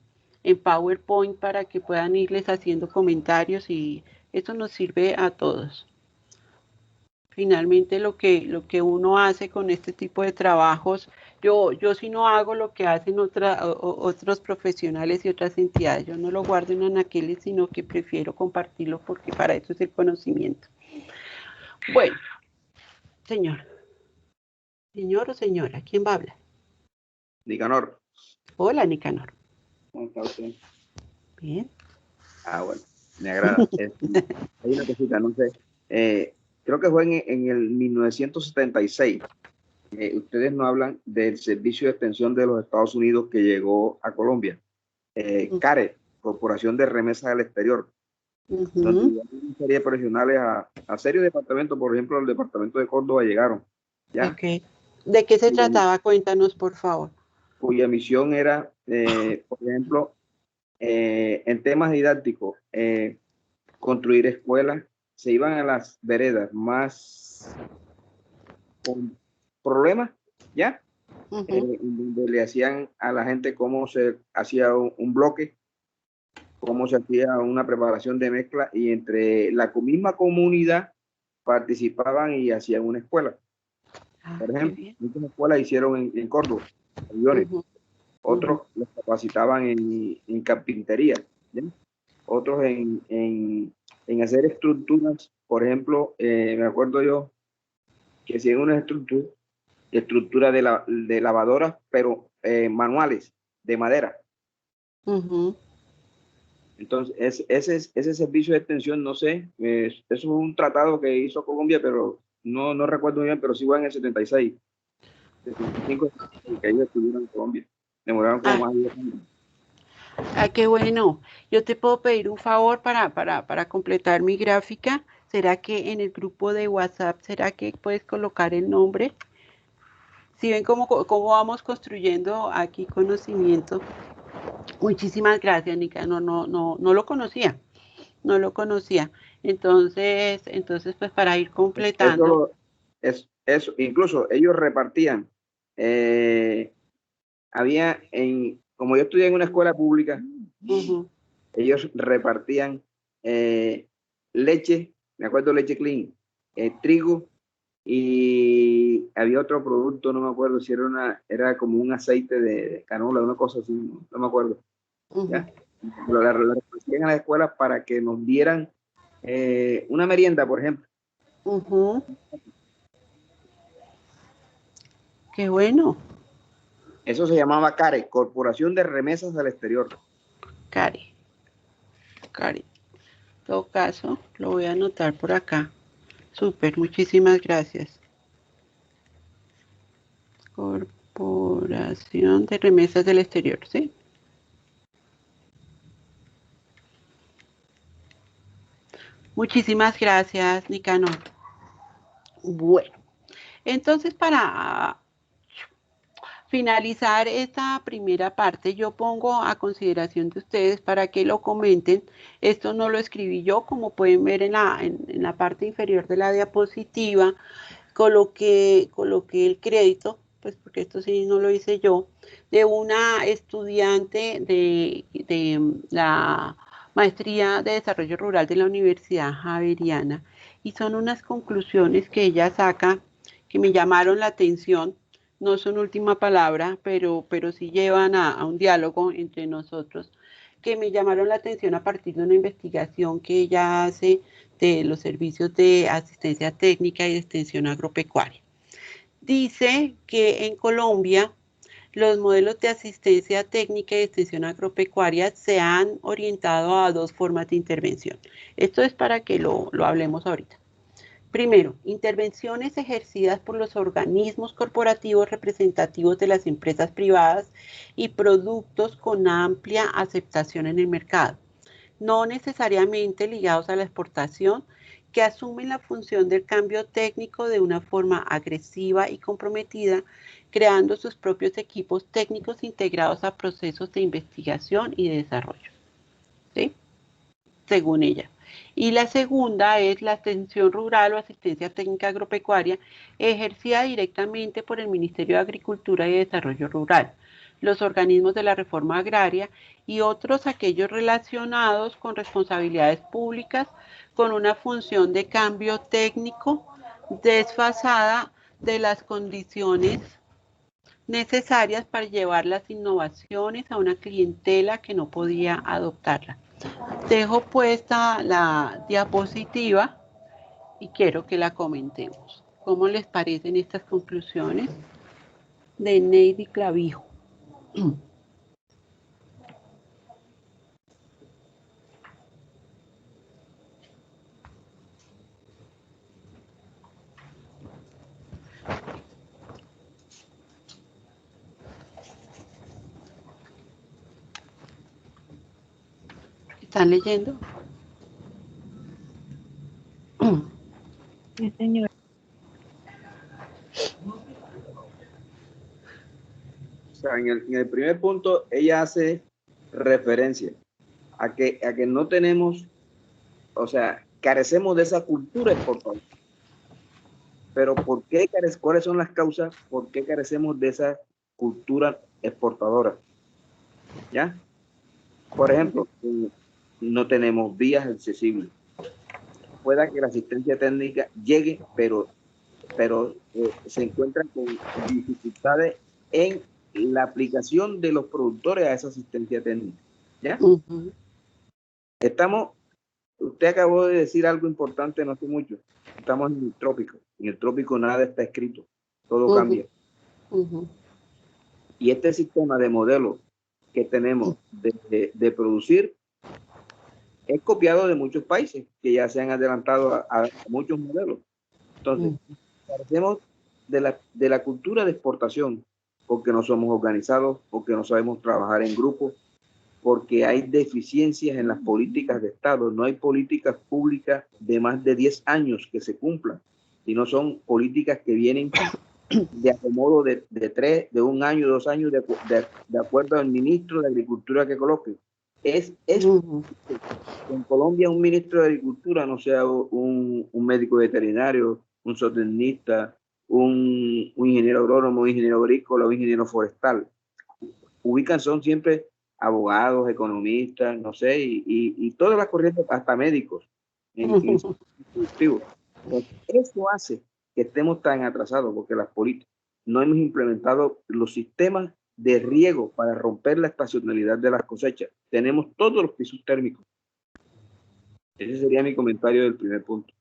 PowerPoint para que puedan irles haciendo comentarios y esto nos sirve a todos. Finalmente lo que uno hace con este tipo de trabajos, yo sí no hago lo que hacen otros profesionales y otras entidades. Yo no lo guardo en anaqueles, sino que prefiero compartirlo porque para eso es el conocimiento. Bueno, señor. Señor o señora, ¿quién va a hablar? Nicanor. Hola, Nicanor. ¿Cómo está usted? Bien. Bueno, me agrada. Hay una cosita, no sé. Creo que fue en el 1976. Ustedes no hablan del Servicio de Extensión de los Estados Unidos que llegó a Colombia. CARE, Corporación de Remesas al Exterior. Donde llegaron una serie de profesionales a serios departamentos, por ejemplo, el departamento de Córdoba llegaron. ¿Ya? Okay. ¿De qué se trataba? Cuéntanos, por favor. Cuya misión era, por ejemplo, en temas didácticos, construir escuelas. Se iban a las veredas más con problemas, ¿ya? Donde le hacían a la gente cómo se hacía un bloque, cómo se hacía una preparación de mezcla, y entre la misma comunidad participaban y hacían una escuela. Por ejemplo, muchas escuelas hicieron en Córdoba, aviones. Otros los capacitaban en carpintería, ¿sí? Otros en hacer estructuras. Por ejemplo, me acuerdo yo que hacían una estructura de lavadoras, pero manuales, de madera. Entonces, ese servicio de extensión, no sé, eso es un tratado que hizo Colombia, pero no recuerdo bien, pero sí fue en el 76, 75, que ellos estuvieron en Colombia. Demoraron como más de 10 años. Qué bueno. Yo te puedo pedir un favor para completar mi gráfica. ¿Será que en el grupo de WhatsApp, será que puedes colocar el nombre? Si ven cómo vamos construyendo aquí conocimiento. Muchísimas gracias, Nica. No lo conocía. No lo conocía. Entonces pues para ir completando. Eso, incluso ellos repartían. Como yo estudié en una escuela pública, ellos repartían leche, me acuerdo, leche clean, trigo, y había otro producto, no me acuerdo si era como un aceite de canola, una cosa así, no me acuerdo. ¿Ya? Lo repartían a la escuela para que nos dieran una merienda, por ejemplo. Qué bueno. Eso se llamaba CARE, Corporación de Remesas al Exterior. CARE. En todo caso, lo voy a anotar por acá. Súper, muchísimas gracias. Corporación de Remesas del Exterior, ¿sí? Muchísimas gracias, Nicanor. Bueno, entonces para finalizar esta primera parte, yo pongo a consideración de ustedes para que lo comenten. Esto no lo escribí yo, como pueden ver en la parte inferior de la diapositiva. Coloqué el crédito, pues porque esto sí no lo hice yo, de una estudiante de la Maestría de Desarrollo Rural de la Universidad Javeriana, y son unas conclusiones que ella saca que me llamaron la atención. No son última palabra, pero sí llevan a un diálogo entre nosotros, que me llamaron la atención a partir de una investigación que ella hace de los servicios de asistencia técnica y de extensión agropecuaria. Dice que en Colombia los modelos de asistencia técnica y extensión agropecuaria se han orientado a dos formas de intervención. Esto es para que lo hablemos ahorita. Primero, intervenciones ejercidas por los organismos corporativos representativos de las empresas privadas y productos con amplia aceptación en el mercado, no necesariamente ligados a la exportación, que asumen la función del cambio técnico de una forma agresiva y comprometida, creando sus propios equipos técnicos integrados a procesos de investigación y de desarrollo, ¿sí? Según ella. Y la segunda es la extensión rural o asistencia técnica agropecuaria ejercida directamente por el Ministerio de Agricultura y Desarrollo Rural, los organismos de la reforma agraria y otros aquellos relacionados con responsabilidades públicas con una función de cambio técnico desfasada de las condiciones necesarias para llevar las innovaciones a una clientela que no podía adoptarla. Dejo puesta la diapositiva y quiero que la comentemos. ¿Cómo les parecen estas conclusiones de Neidy Clavijo? ¿Están leyendo? Sí, señor. O sea, en el primer punto, ella hace referencia a que no tenemos, o sea, carecemos de esa cultura exportadora. Pero ¿por qué cuáles son las causas? ¿Por qué carecemos de esa cultura exportadora? ¿Ya? Por ejemplo, no tenemos vías accesibles. Pueda que la asistencia técnica llegue, pero se encuentran con dificultades en la aplicación de los productores a esa asistencia técnica. ¿Ya? Usted acabó de decir algo importante no hace mucho. Estamos en el trópico. En el trópico nada está escrito. Todo cambia. Y este sistema de modelo que tenemos de producir es copiado de muchos países que ya se han adelantado a muchos modelos. Entonces, parecemos de la cultura de exportación porque no somos organizados, porque no sabemos trabajar en grupos, porque hay deficiencias en las políticas de Estado. No hay políticas públicas de más de 10 años que se cumplan, sino son políticas que vienen de acomodo de 1 año, 2 años, de acuerdo al ministro de Agricultura que coloque. En Colombia un ministro de Agricultura no sea un médico veterinario, un zootecnista, un ingeniero agrónomo, un ingeniero agrícola, un ingeniero forestal. Son siempre abogados, economistas, no sé, y todas las corrientes, hasta médicos. Entonces, eso hace que estemos tan atrasados, porque las políticas no hemos implementado los sistemas de riego para romper la estacionalidad de las cosechas. Tenemos todos los pisos térmicos. Ese sería mi comentario del primer punto.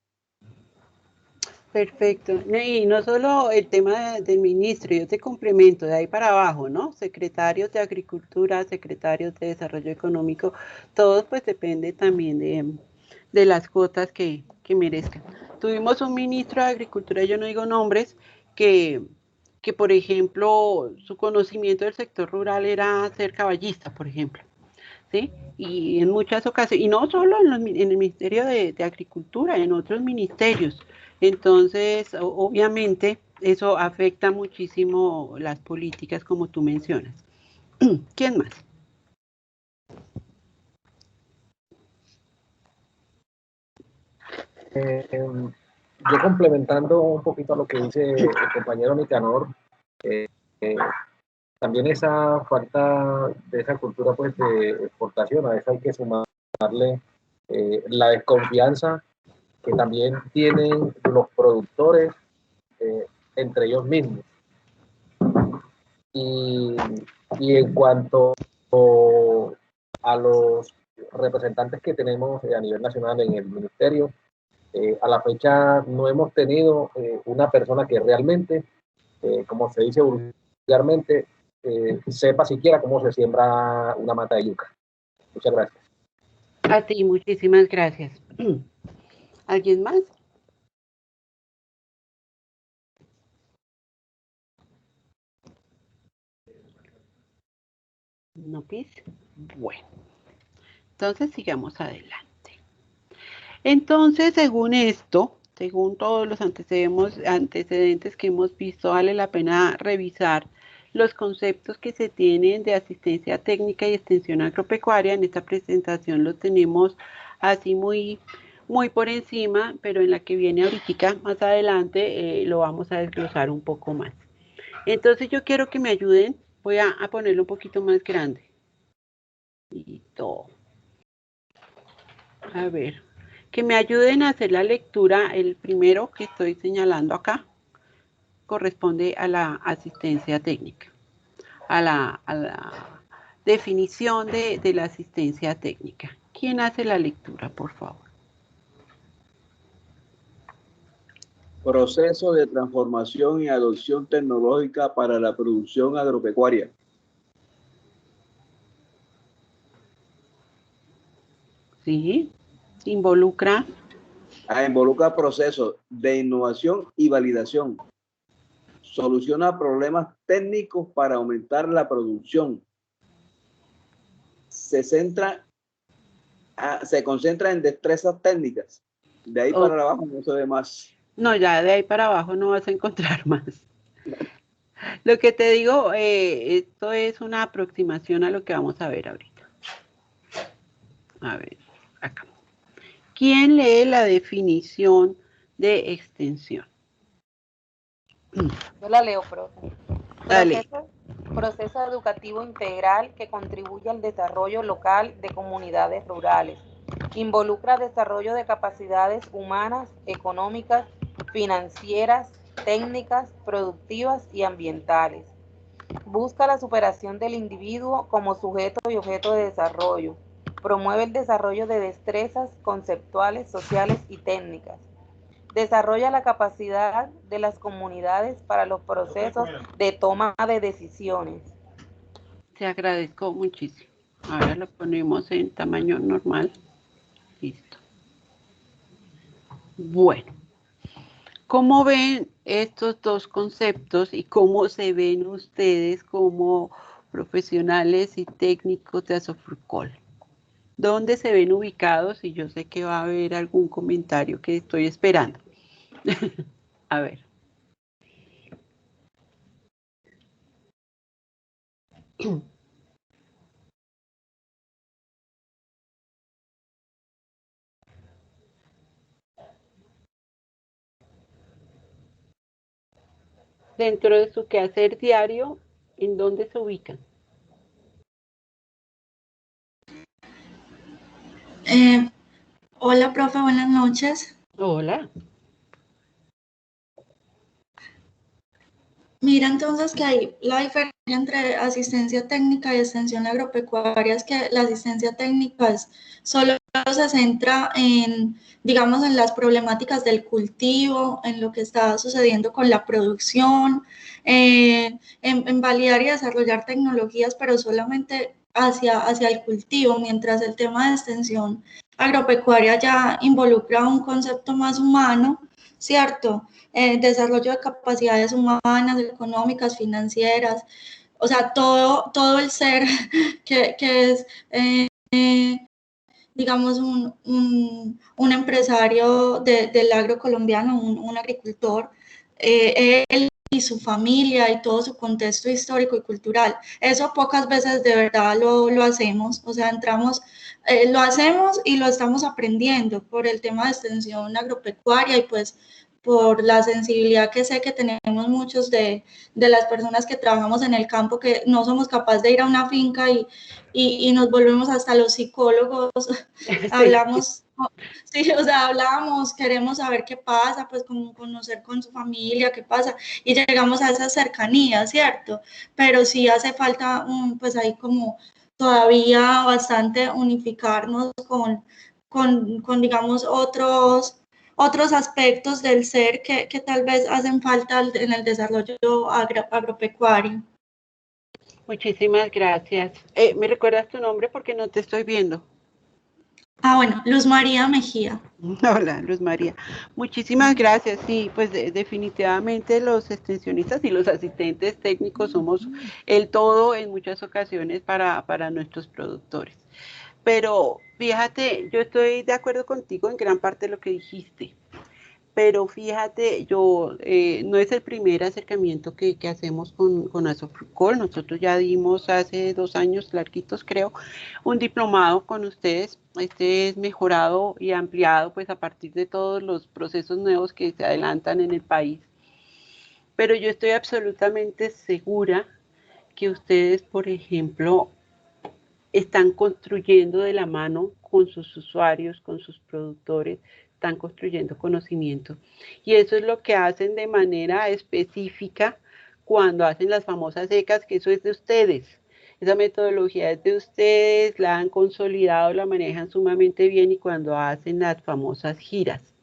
Perfecto. Y no solo el tema del ministro, yo te complemento de ahí para abajo, ¿no? Secretarios de Agricultura, secretarios de Desarrollo Económico, todos pues depende también de las cuotas que merezcan. Tuvimos un ministro de Agricultura, yo no digo nombres, que por ejemplo, su conocimiento del sector rural era ser caballista, por ejemplo. ¿Sí? Y en muchas ocasiones, y no solo en el Ministerio de Agricultura, en otros ministerios. Entonces, obviamente, eso afecta muchísimo las políticas, como tú mencionas. ¿Quién más? Yo complementando un poquito a lo que dice el compañero Nicanor, también esa falta de esa cultura pues de exportación, a eso hay que sumarle la desconfianza que también tienen los productores entre ellos mismos. Y en cuanto a los representantes que tenemos a nivel nacional en el ministerio, a la fecha no hemos tenido una persona que realmente, como se dice vulgarmente, sepa siquiera cómo se siembra una mata de yuca. Muchas gracias. A ti, muchísimas gracias. ¿Alguien más? ¿No, Pis? Bueno, entonces sigamos adelante. Entonces, según esto, según todos los antecedentes que hemos visto, vale la pena revisar los conceptos que se tienen de asistencia técnica y extensión agropecuaria. En esta presentación lo tenemos así muy por encima, pero en la que viene ahorita más adelante lo vamos a desglosar un poco más. Entonces yo quiero que me ayuden, voy a ponerlo un poquito más grande. Listo. A ver. que me ayuden a hacer la lectura. El primero que estoy señalando acá corresponde a la asistencia técnica, a la definición de la asistencia técnica. ¿Quién hace la lectura, por favor? Proceso de transformación y adopción tecnológica para la producción agropecuaria. Sí, involucra. Involucra procesos de innovación y validación. Soluciona problemas técnicos para aumentar la producción. Se concentra en destrezas técnicas. De ahí para abajo no se ve más. No, ya de ahí para abajo no vas a encontrar más. Lo que te digo, esto es una aproximación a lo que vamos a ver ahorita. A ver, acá. ¿Quién lee la definición de extensión? Yo la leo, profe. Dale. Proceso educativo integral que contribuye al desarrollo local de comunidades rurales. Involucra desarrollo de capacidades humanas, económicas, financieras, técnicas, productivas y ambientales. Busca la superación del individuo como sujeto y objeto de desarrollo. Promueve el desarrollo de destrezas conceptuales, sociales y técnicas. Desarrolla la capacidad de las comunidades para los procesos de toma de decisiones. Te agradezco muchísimo. Ahora lo ponemos en tamaño normal. Listo. Bueno, ¿cómo ven estos dos conceptos y cómo se ven ustedes como profesionales y técnicos de Asofrucol? ¿Dónde se ven ubicados? Y yo sé que va a haber algún comentario que estoy esperando. A ver. Dentro de su quehacer diario, ¿en dónde se ubican? Hola, profe, buenas noches. Hola. Mira entonces que hay la diferencia entre asistencia técnica y extensión agropecuaria es que la asistencia técnica solo se centra en, digamos, en las problemáticas del cultivo, en lo que está sucediendo con la producción, en validar y desarrollar tecnologías, pero solamente hacia el cultivo, mientras el tema de extensión agropecuaria ya involucra un concepto más humano, ¿cierto? Desarrollo de capacidades humanas, económicas, financieras, o sea, todo el ser que es, digamos, un empresario del agro colombiano, un agricultor, él y su familia y todo su contexto histórico y cultural. Eso pocas veces de verdad lo hacemos, o sea, entramos, lo hacemos y lo estamos aprendiendo por el tema de extensión agropecuaria y pues por la sensibilidad que sé que tenemos muchos de las personas que trabajamos en el campo, que no somos capaces de ir a una finca y nos volvemos hasta los psicólogos, Sí. hablamos, sí, o sea, hablamos, queremos saber qué pasa, pues como conocer con su familia, qué pasa, y llegamos a esa cercanía, ¿cierto? Pero sí hace falta, pues ahí como todavía bastante unificarnos con digamos, otros aspectos del ser que tal vez hacen falta en el desarrollo agropecuario. Muchísimas gracias. ¿Me recuerdas tu nombre porque no te estoy viendo? Bueno, Luz María Mejía. Hola, Luz María. Muchísimas gracias. Sí, pues definitivamente los extensionistas y los asistentes técnicos somos el todo en muchas ocasiones para nuestros productores. Pero fíjate, yo estoy de acuerdo contigo en gran parte de lo que dijiste. Pero fíjate, no es el primer acercamiento que hacemos con Asofrucol. Nosotros ya dimos hace 2 años, larguitos creo, un diplomado con ustedes. Este es mejorado y ampliado pues a partir de todos los procesos nuevos que se adelantan en el país. Pero yo estoy absolutamente segura que ustedes, por ejemplo, están construyendo de la mano con sus usuarios, con sus productores, están construyendo conocimiento. Y eso es lo que hacen de manera específica cuando hacen las famosas ECAs, que eso es de ustedes. Esa metodología es de ustedes, la han consolidado, la manejan sumamente bien y cuando hacen las famosas giras.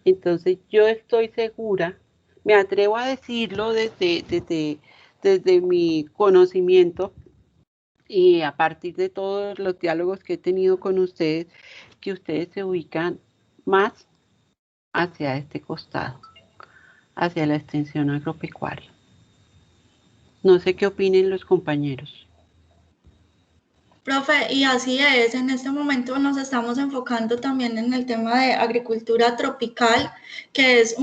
Entonces yo estoy segura, me atrevo a decirlo desde mi conocimiento y a partir de todos los diálogos que he tenido con ustedes, que ustedes se ubican más hacia este costado, hacia la extensión agropecuaria. No sé qué opinen los compañeros. Profe, y así es, en este momento nos estamos enfocando también en el tema de agricultura tropical, que es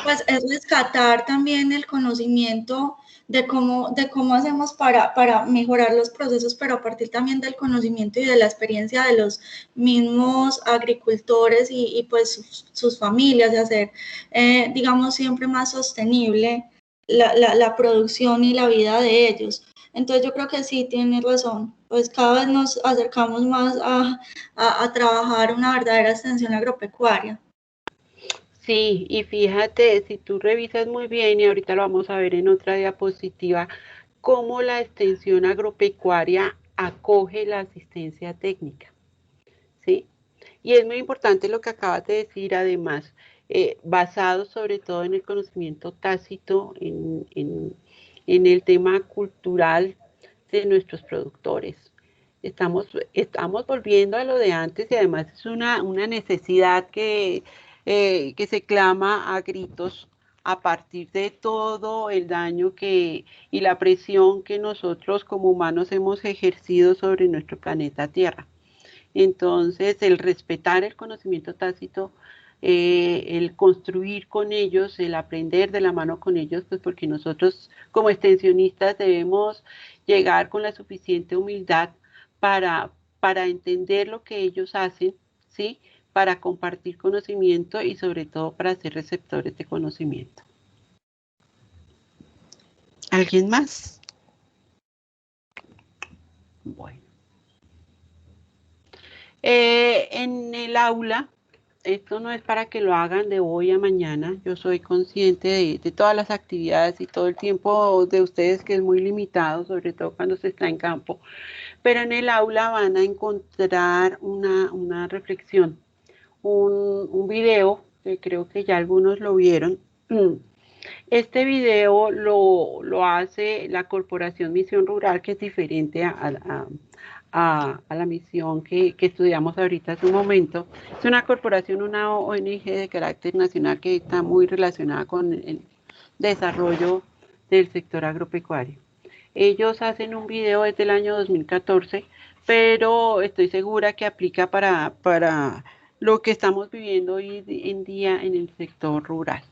pues es rescatar también el conocimiento de cómo hacemos para mejorar los procesos, pero a partir también del conocimiento y de la experiencia de los mismos agricultores y pues sus familias, de hacer, digamos, siempre más sostenible la producción y la vida de ellos. Entonces yo creo que sí, tienes razón, pues cada vez nos acercamos más a trabajar una verdadera extensión agropecuaria. Sí, y fíjate, si tú revisas muy bien, y ahorita lo vamos a ver en otra diapositiva, cómo la extensión agropecuaria acoge la asistencia técnica, ¿sí? Y es muy importante lo que acabas de decir, además, basado sobre todo en el conocimiento tácito, en el tema cultural de nuestros productores. Estamos volviendo a lo de antes y además es una necesidad que se clama a gritos a partir de todo el daño y la presión que nosotros como humanos hemos ejercido sobre nuestro planeta Tierra. Entonces, el respetar el conocimiento tácito, el construir con ellos, el aprender de la mano con ellos, pues porque nosotros como extensionistas debemos llegar con la suficiente humildad para, para entender lo que ellos hacen, ¿sí? Para compartir conocimiento y sobre todo para ser receptores de conocimiento. ¿Alguien más? Bueno. En el aula, esto no es para que lo hagan de hoy a mañana, yo soy consciente de todas las actividades y todo el tiempo de ustedes que es muy limitado, sobre todo cuando se está en campo, pero en el aula van a encontrar una reflexión, un video, que creo que ya algunos lo vieron. Este video lo hace la Corporación Misión Rural, que es diferente a la misión que estudiamos ahorita hace un momento. Es una corporación, una ONG de carácter nacional que está muy relacionada con el desarrollo del sector agropecuario. Ellos hacen un video desde el año 2014, pero estoy segura que aplica para lo que estamos viviendo hoy en día en el sector rural.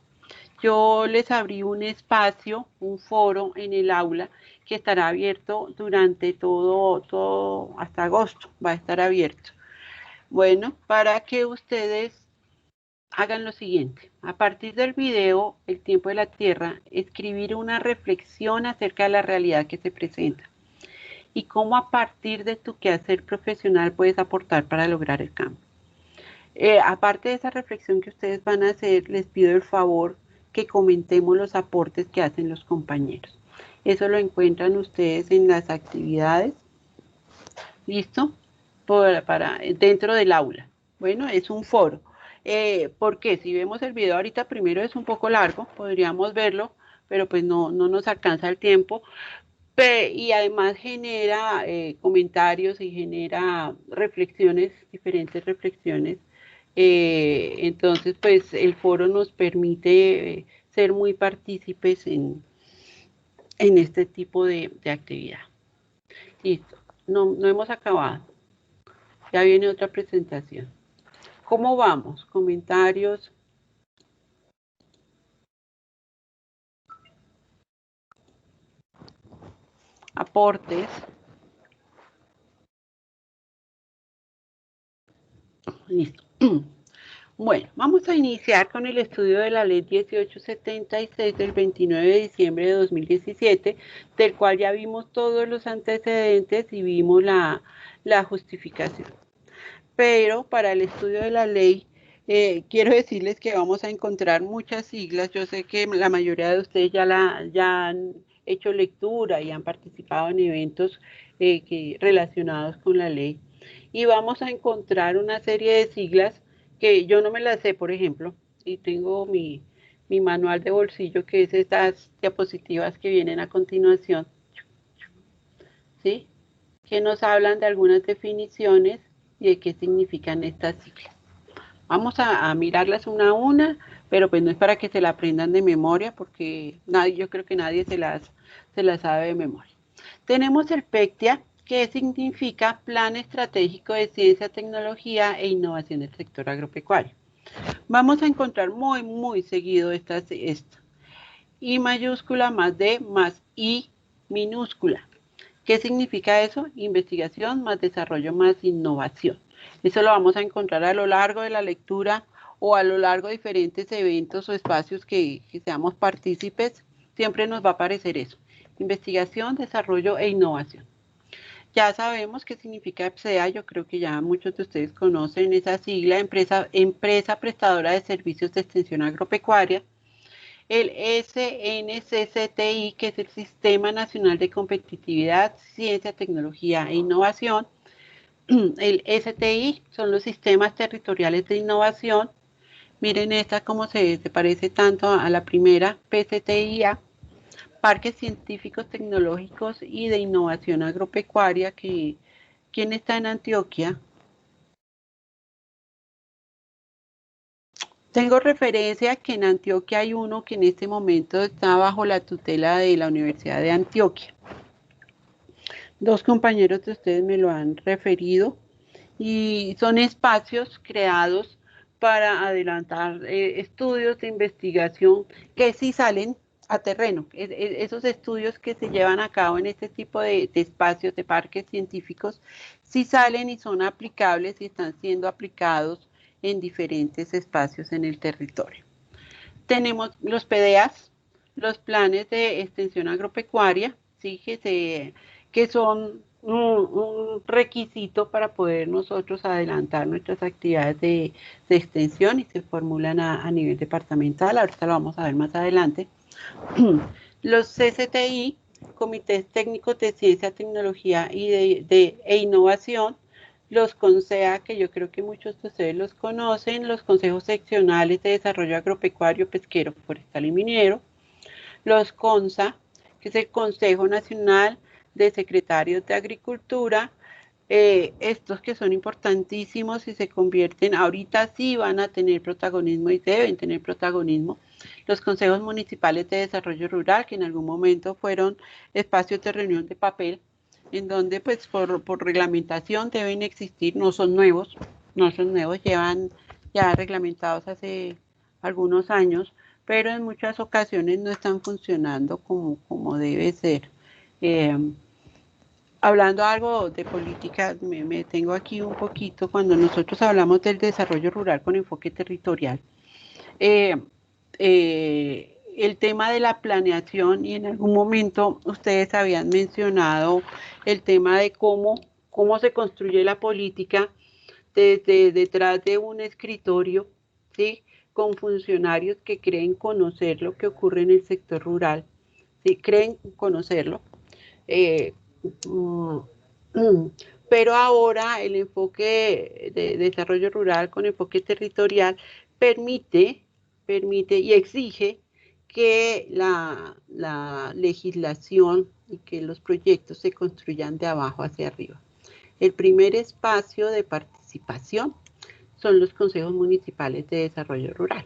Yo les abrí un espacio, un foro en el aula que estará abierto durante todo hasta agosto, va a estar abierto. Bueno, para que ustedes hagan lo siguiente. A partir del video, El tiempo de la tierra, escribir una reflexión acerca de la realidad que se presenta y cómo a partir de tu quehacer profesional puedes aportar para lograr el cambio. Aparte de esa reflexión que ustedes van a hacer, les pido el favor que comentemos los aportes que hacen los compañeros. Eso lo encuentran ustedes en las actividades. ¿Listo? Dentro del aula. Bueno, es un foro. Porque si vemos el video ahorita, primero es un poco largo, podríamos verlo, pero pues no nos alcanza el tiempo. Y además genera comentarios y genera reflexiones, diferentes reflexiones. Entonces, pues el foro nos permite ser muy partícipes en este tipo de actividad. Listo, no hemos acabado. Ya viene otra presentación. ¿Cómo vamos? Comentarios. Aportes. Listo. Bueno, vamos a iniciar con el estudio de la Ley 1876 del 29 de diciembre de 2017, del cual ya vimos todos los antecedentes y vimos la justificación. Pero para el estudio de la ley, quiero decirles que vamos a encontrar muchas siglas. Yo sé que la mayoría de ustedes ya han hecho lectura y han participado en eventos relacionados con la ley. Y vamos a encontrar una serie de siglas que yo no me las sé, por ejemplo, y tengo mi manual de bolsillo, que es estas diapositivas que vienen a continuación, ¿sí? Que nos hablan de algunas definiciones y de qué significan estas siglas. Vamos a mirarlas una a una, pero pues no es para que se la aprendan de memoria, porque yo creo que nadie se las sabe de memoria. Tenemos el PECTIA, que significa Plan Estratégico de Ciencia, Tecnología e Innovación del Sector Agropecuario. Vamos a encontrar muy seguido esta I mayúscula más D más I minúscula. ¿Qué significa eso? Investigación más desarrollo más innovación. Eso lo vamos a encontrar a lo largo de la lectura o a lo largo de diferentes eventos o espacios que seamos partícipes. Siempre nos va a aparecer eso. Investigación, desarrollo e innovación. Ya sabemos qué significa EPSEA. Yo creo que ya muchos de ustedes conocen esa sigla, empresa prestadora de servicios de extensión agropecuaria. El SNCCTI, que es el Sistema Nacional de Competitividad, Ciencia, Tecnología e Innovación. El STI son los Sistemas Territoriales de Innovación. Miren esta como se parece tanto a la primera, PCTIA, Parques Científicos, Tecnológicos y de Innovación Agropecuaria, ¿quién está en Antioquia? Tengo referencia que en Antioquia hay uno que en este momento está bajo la tutela de la Universidad de Antioquia. Dos compañeros de ustedes me lo han referido y son espacios creados para adelantar estudios de investigación que sí salen a terreno. Esos estudios que se llevan a cabo en este tipo de espacios, de parques científicos, sí salen y son aplicables y están siendo aplicados en diferentes espacios en el territorio. Tenemos los PDAs, los planes de extensión agropecuaria, ¿sí? que son un requisito para poder nosotros adelantar nuestras actividades de extensión y se formulan a nivel departamental. Ahorita lo vamos a ver más adelante. Los CCTI, Comités Técnicos de Ciencia, Tecnología y e Innovación. Los CONSEA, que yo creo que muchos de ustedes los conocen, los Consejos Seccionales de Desarrollo Agropecuario, Pesquero, Forestal y Minero. Los CONSA, que es el Consejo Nacional de Secretarios de Agricultura. Estos que son importantísimos y se convierten, ahorita sí van a tener protagonismo y deben tener protagonismo. Los consejos municipales de desarrollo rural, que en algún momento fueron espacios de reunión de papel, en donde pues por reglamentación deben existir, no son nuevos, llevan ya reglamentados hace algunos años, pero en muchas ocasiones no están funcionando como debe ser. Hablando algo de política, me tengo aquí un poquito, cuando nosotros hablamos del desarrollo rural con enfoque territorial, el tema de la planeación, y en algún momento ustedes habían mencionado el tema de cómo se construye la política desde detrás de un escritorio, ¿sí? Con funcionarios que creen conocer lo que ocurre en el sector rural, ¿sí? Creen conocerlo. Pero ahora el enfoque de desarrollo rural con enfoque territorial permite y exige que la legislación y que los proyectos se construyan de abajo hacia arriba. El primer espacio de participación son los consejos municipales de desarrollo rural,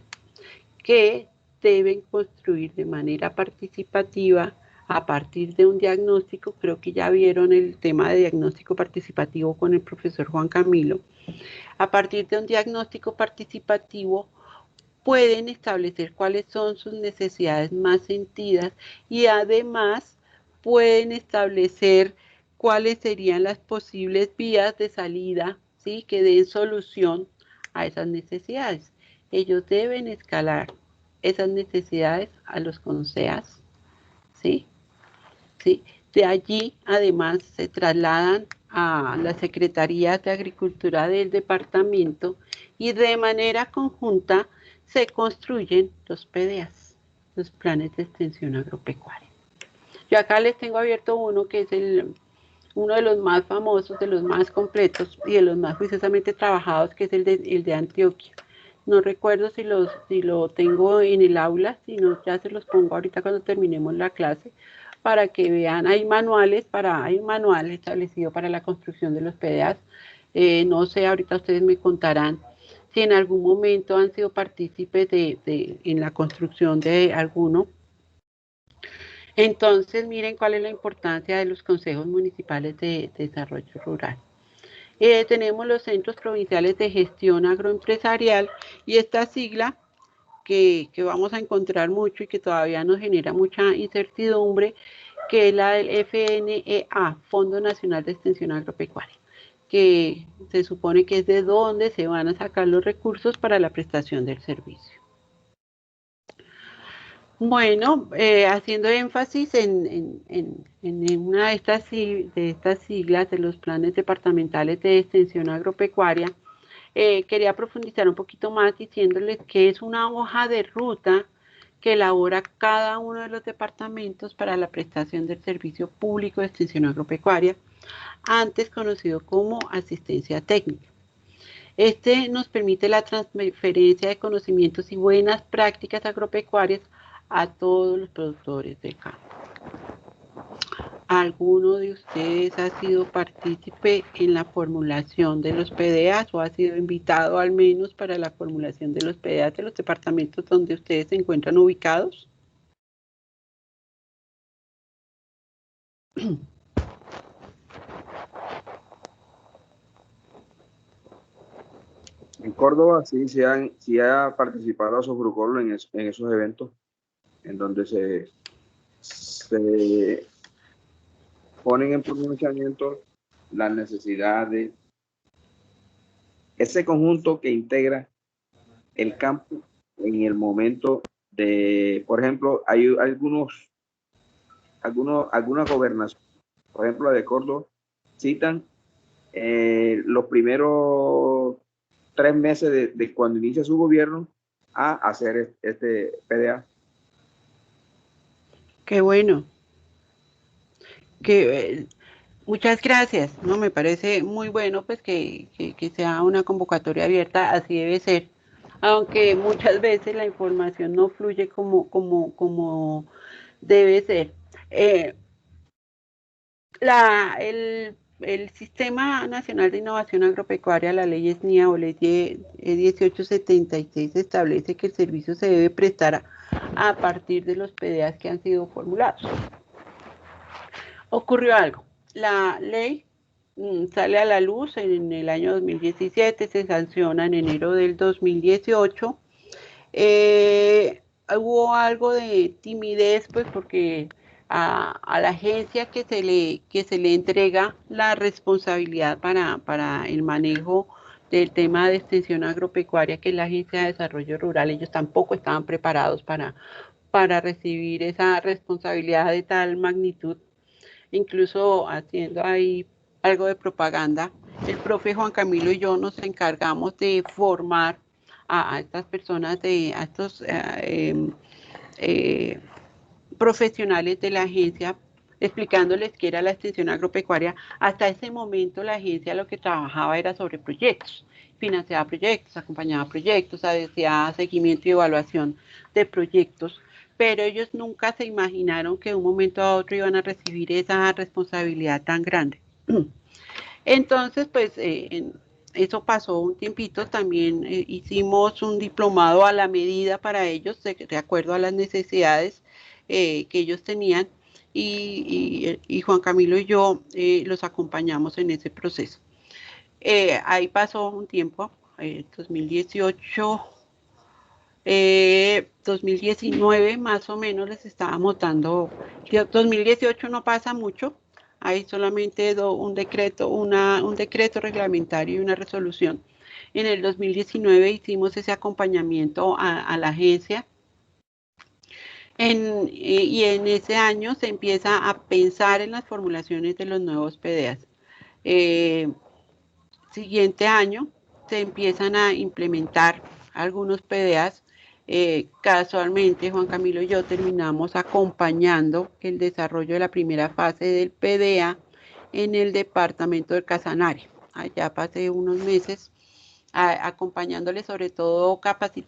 que deben construir de manera participativa a partir de un diagnóstico. Creo que ya vieron el tema de diagnóstico participativo con el profesor Juan Camilo. A partir de un diagnóstico participativo pueden establecer cuáles son sus necesidades más sentidas y además pueden establecer cuáles serían las posibles vías de salida, ¿sí? Que den solución a esas necesidades. ellos deben escalar esas necesidades a los CONSEAS, ¿sí? ¿Sí? De allí, además, se trasladan a las secretarías de Agricultura del departamento y de manera conjunta se construyen los PDAs, los planes de extensión agropecuaria. Yo acá les tengo abierto uno que es uno de los más famosos, de los más completos y de los más juiciosamente trabajados, que es el de Antioquia. No recuerdo si lo tengo en el aula, si no, ya se los pongo ahorita cuando terminemos la clase, para que vean. Hay un manual establecido para la construcción de los PDAs. No sé, ahorita ustedes me contarán si en algún momento han sido partícipes en la construcción de alguno. Entonces, miren cuál es la importancia de los consejos municipales de desarrollo rural. Tenemos los centros provinciales de gestión agroempresarial y esta sigla que vamos a encontrar mucho y que todavía nos genera mucha incertidumbre, que es la del FNEA, Fondo Nacional de Extensión Agropecuaria, que se supone que es de donde se van a sacar los recursos para la prestación del servicio. Bueno, haciendo énfasis en una de estas siglas de los planes departamentales de extensión agropecuaria, quería profundizar un poquito más diciéndoles que es una hoja de ruta que elabora cada uno de los departamentos para la prestación del servicio público de extensión agropecuaria, antes conocido como asistencia técnica. Este nos permite la transferencia de conocimientos y buenas prácticas agropecuarias a todos los productores del campo. ¿Alguno de ustedes ha sido partícipe en la formulación de los PDAs o ha sido invitado al menos para la formulación de los PDAs de los departamentos donde ustedes se encuentran ubicados? En Córdoba sí ha participado Sofrucolo en esos eventos, en donde se ponen en pronunciamiento la necesidad de ese conjunto que integra el campo en el momento de, por ejemplo, hay algunas gobernaciones, por ejemplo la de Córdoba, citan los primeros 3 meses de cuando inicia su gobierno a hacer este PDA. Qué bueno. Muchas gracias, ¿no? Me parece muy bueno pues que sea una convocatoria abierta, así debe ser, aunque muchas veces la información no fluye como debe ser. El Sistema Nacional de Innovación Agropecuaria, la ley SNIA o ley 1876, establece que el servicio se debe prestar a partir de los PDAs que han sido formulados. Ocurrió algo. La ley sale a la luz en el año 2017, se sanciona en enero del 2018. Hubo algo de timidez, pues porque a la agencia que se le entrega la responsabilidad para el manejo del tema de extensión agropecuaria, que es la Agencia de Desarrollo Rural, ellos tampoco estaban preparados para recibir esa responsabilidad de tal magnitud. Incluso haciendo ahí algo de propaganda, el profe Juan Camilo y yo nos encargamos de formar a estas personas, a estos profesionales de la agencia, explicándoles qué era la extensión agropecuaria. Hasta ese momento la agencia lo que trabajaba era sobre proyectos, financiaba proyectos, acompañaba proyectos, hacía seguimiento y evaluación de proyectos, pero ellos nunca se imaginaron que de un momento a otro iban a recibir esa responsabilidad tan grande. Entonces, pues, eso pasó un tiempito, también hicimos un diplomado a la medida para ellos, de acuerdo a las necesidades que ellos tenían, y Juan Camilo y yo los acompañamos en ese proceso. Ahí pasó un tiempo, 2018, 2019 más o menos les estábamos dando, 2018 no pasa mucho, hay solamente un decreto reglamentario y una resolución, En el 2019 hicimos ese acompañamiento a la agencia. Y en ese año se empieza a pensar en las formulaciones de los nuevos PDAs. Siguiente año se empiezan a implementar algunos PDAs. Casualmente Juan Camilo y yo terminamos acompañando el desarrollo de la primera fase del PDA en el departamento del Casanare. Allá pasé unos meses acompañándole, sobre todo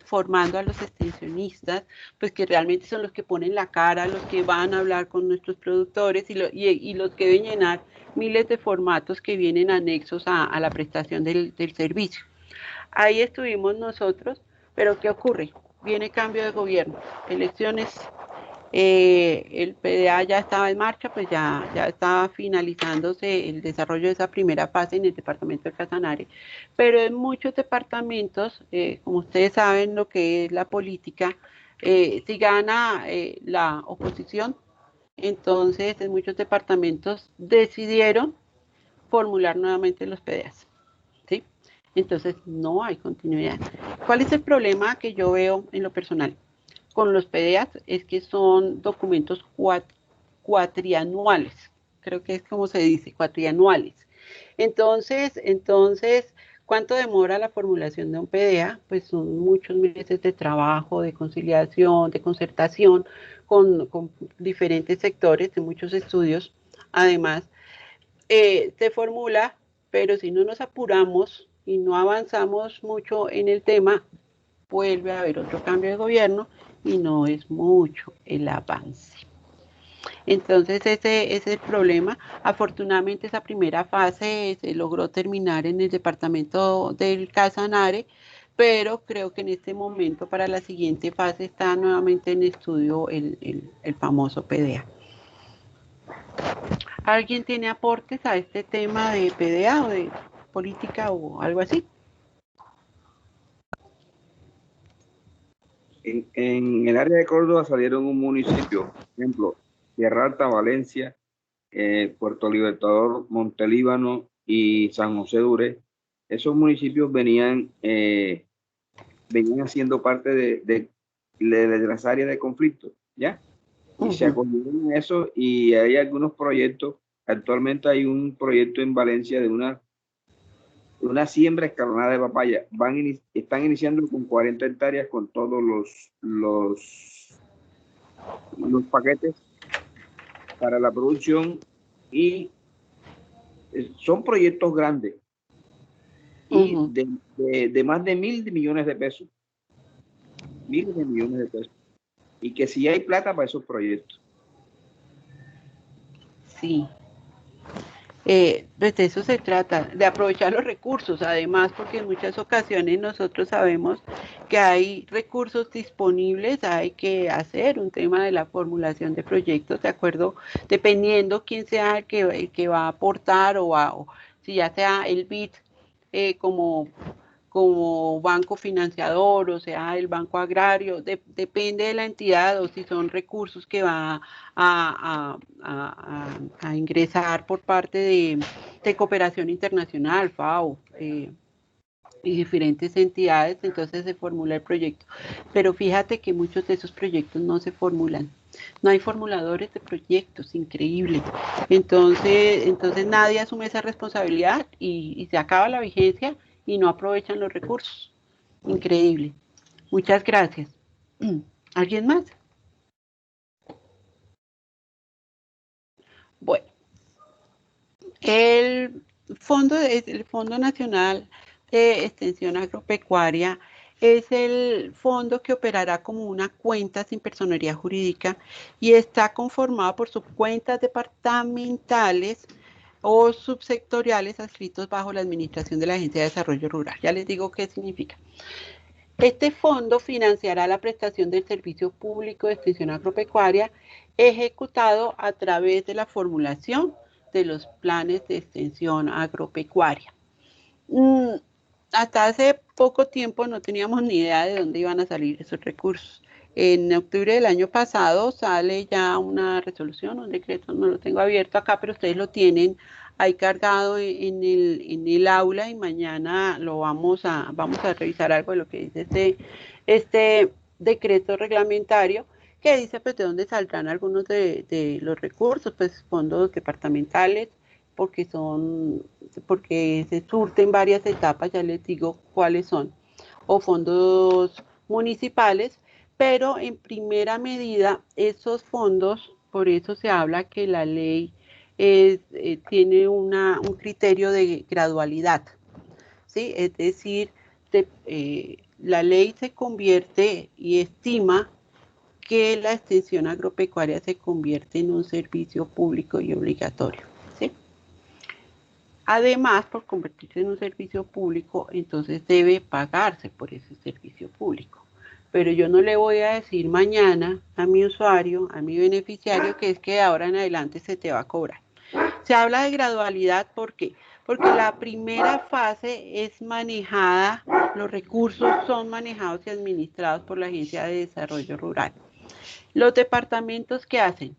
formando a los extensionistas, pues que realmente son los que ponen la cara, los que van a hablar con nuestros productores y los que deben llenar miles de formatos que vienen anexos a la prestación del servicio. Ahí estuvimos nosotros, pero ¿qué ocurre? Viene cambio de gobierno, elecciones, el PDA ya estaba en marcha, pues ya estaba finalizándose el desarrollo de esa primera fase en el departamento del Casanare, pero en muchos departamentos, como ustedes saben lo que es la política, si gana la oposición, entonces en muchos departamentos decidieron formular nuevamente los PDAs, ¿sí? Entonces no hay continuidad. ¿Cuál es el problema que yo veo en lo personal con los PDAs? Es que son documentos cuatrianuales, creo que es como se dice, cuatrianuales. Entonces, ¿cuánto demora la formulación de un PDA? Pues son muchos meses de trabajo, de conciliación, de concertación con diferentes sectores, de muchos estudios. Además, se formula, pero si no nos apuramos y no avanzamos mucho en el tema, vuelve a haber otro cambio de gobierno y no es mucho el avance. Entonces ese es el problema. Afortunadamente esa primera fase se logró terminar en el departamento del Casanare, pero creo que en este momento para la siguiente fase está nuevamente en estudio el famoso PDA. ¿Alguien tiene aportes a este tema de PDA o de política o algo así? En el área de Córdoba salieron un municipio, por ejemplo, Tierra Alta, Valencia, Puerto Libertador, Montelíbano y San José Duré. Esos municipios venían haciendo parte de las áreas de conflicto, ¿ya? Y se acogieron a eso y hay algunos proyectos. Actualmente hay un proyecto en Valencia de una siembra escalonada de papaya. Están iniciando con 40 hectáreas con todos los paquetes para la producción y son proyectos grandes y de más de 1.000 millones de pesos. Miles de millones de pesos. Y que si hay plata para esos proyectos. Sí. Pues de eso se trata, de aprovechar los recursos, además, porque en muchas ocasiones nosotros sabemos que hay recursos disponibles, hay que hacer un tema de la formulación de proyectos, de acuerdo, dependiendo quién sea el que va a aportar o si ya sea el BID como banco financiador, o sea, el banco agrario, depende de la entidad o si son recursos que va a ingresar por parte de cooperación internacional, FAO, y diferentes entidades, entonces se formula el proyecto. Pero fíjate que muchos de esos proyectos no se formulan. No hay formuladores de proyectos, increíble. Entonces nadie asume esa responsabilidad y se acaba la vigencia y no aprovechan los recursos. Increíble. Muchas gracias. ¿Alguien más? Bueno, el Fondo Nacional de Extensión Agropecuaria es el fondo que operará como una cuenta sin personería jurídica y está conformado por subcuentas departamentales o subsectoriales adscritos bajo la administración de la Agencia de Desarrollo Rural. Ya les digo qué significa. Este fondo financiará la prestación del servicio público de extensión agropecuaria ejecutado a través de la formulación de los planes de extensión agropecuaria. Hasta hace poco tiempo no teníamos ni idea de dónde iban a salir esos recursos. En octubre del año pasado sale ya una resolución, un decreto, no lo tengo abierto acá, pero ustedes lo tienen ahí cargado en el aula y mañana lo vamos a revisar algo de lo que dice este decreto reglamentario que dice pues de dónde saldrán algunos de los recursos, pues fondos departamentales, porque se surten varias etapas, ya les digo cuáles son, o fondos municipales, pero en primera medida esos fondos, por eso se habla que la ley tiene un criterio de gradualidad, ¿sí? Es decir, la ley se convierte y estima que la extensión agropecuaria se convierte en un servicio público y obligatorio, ¿sí? Además, por convertirse en un servicio público, entonces debe pagarse por ese servicio público. Pero yo no le voy a decir mañana a mi usuario, a mi beneficiario, que es que de ahora en adelante se te va a cobrar. Se habla de gradualidad, ¿por qué? Porque la primera fase es manejada, los recursos son manejados y administrados por la Agencia de Desarrollo Rural. Los departamentos, ¿qué hacen?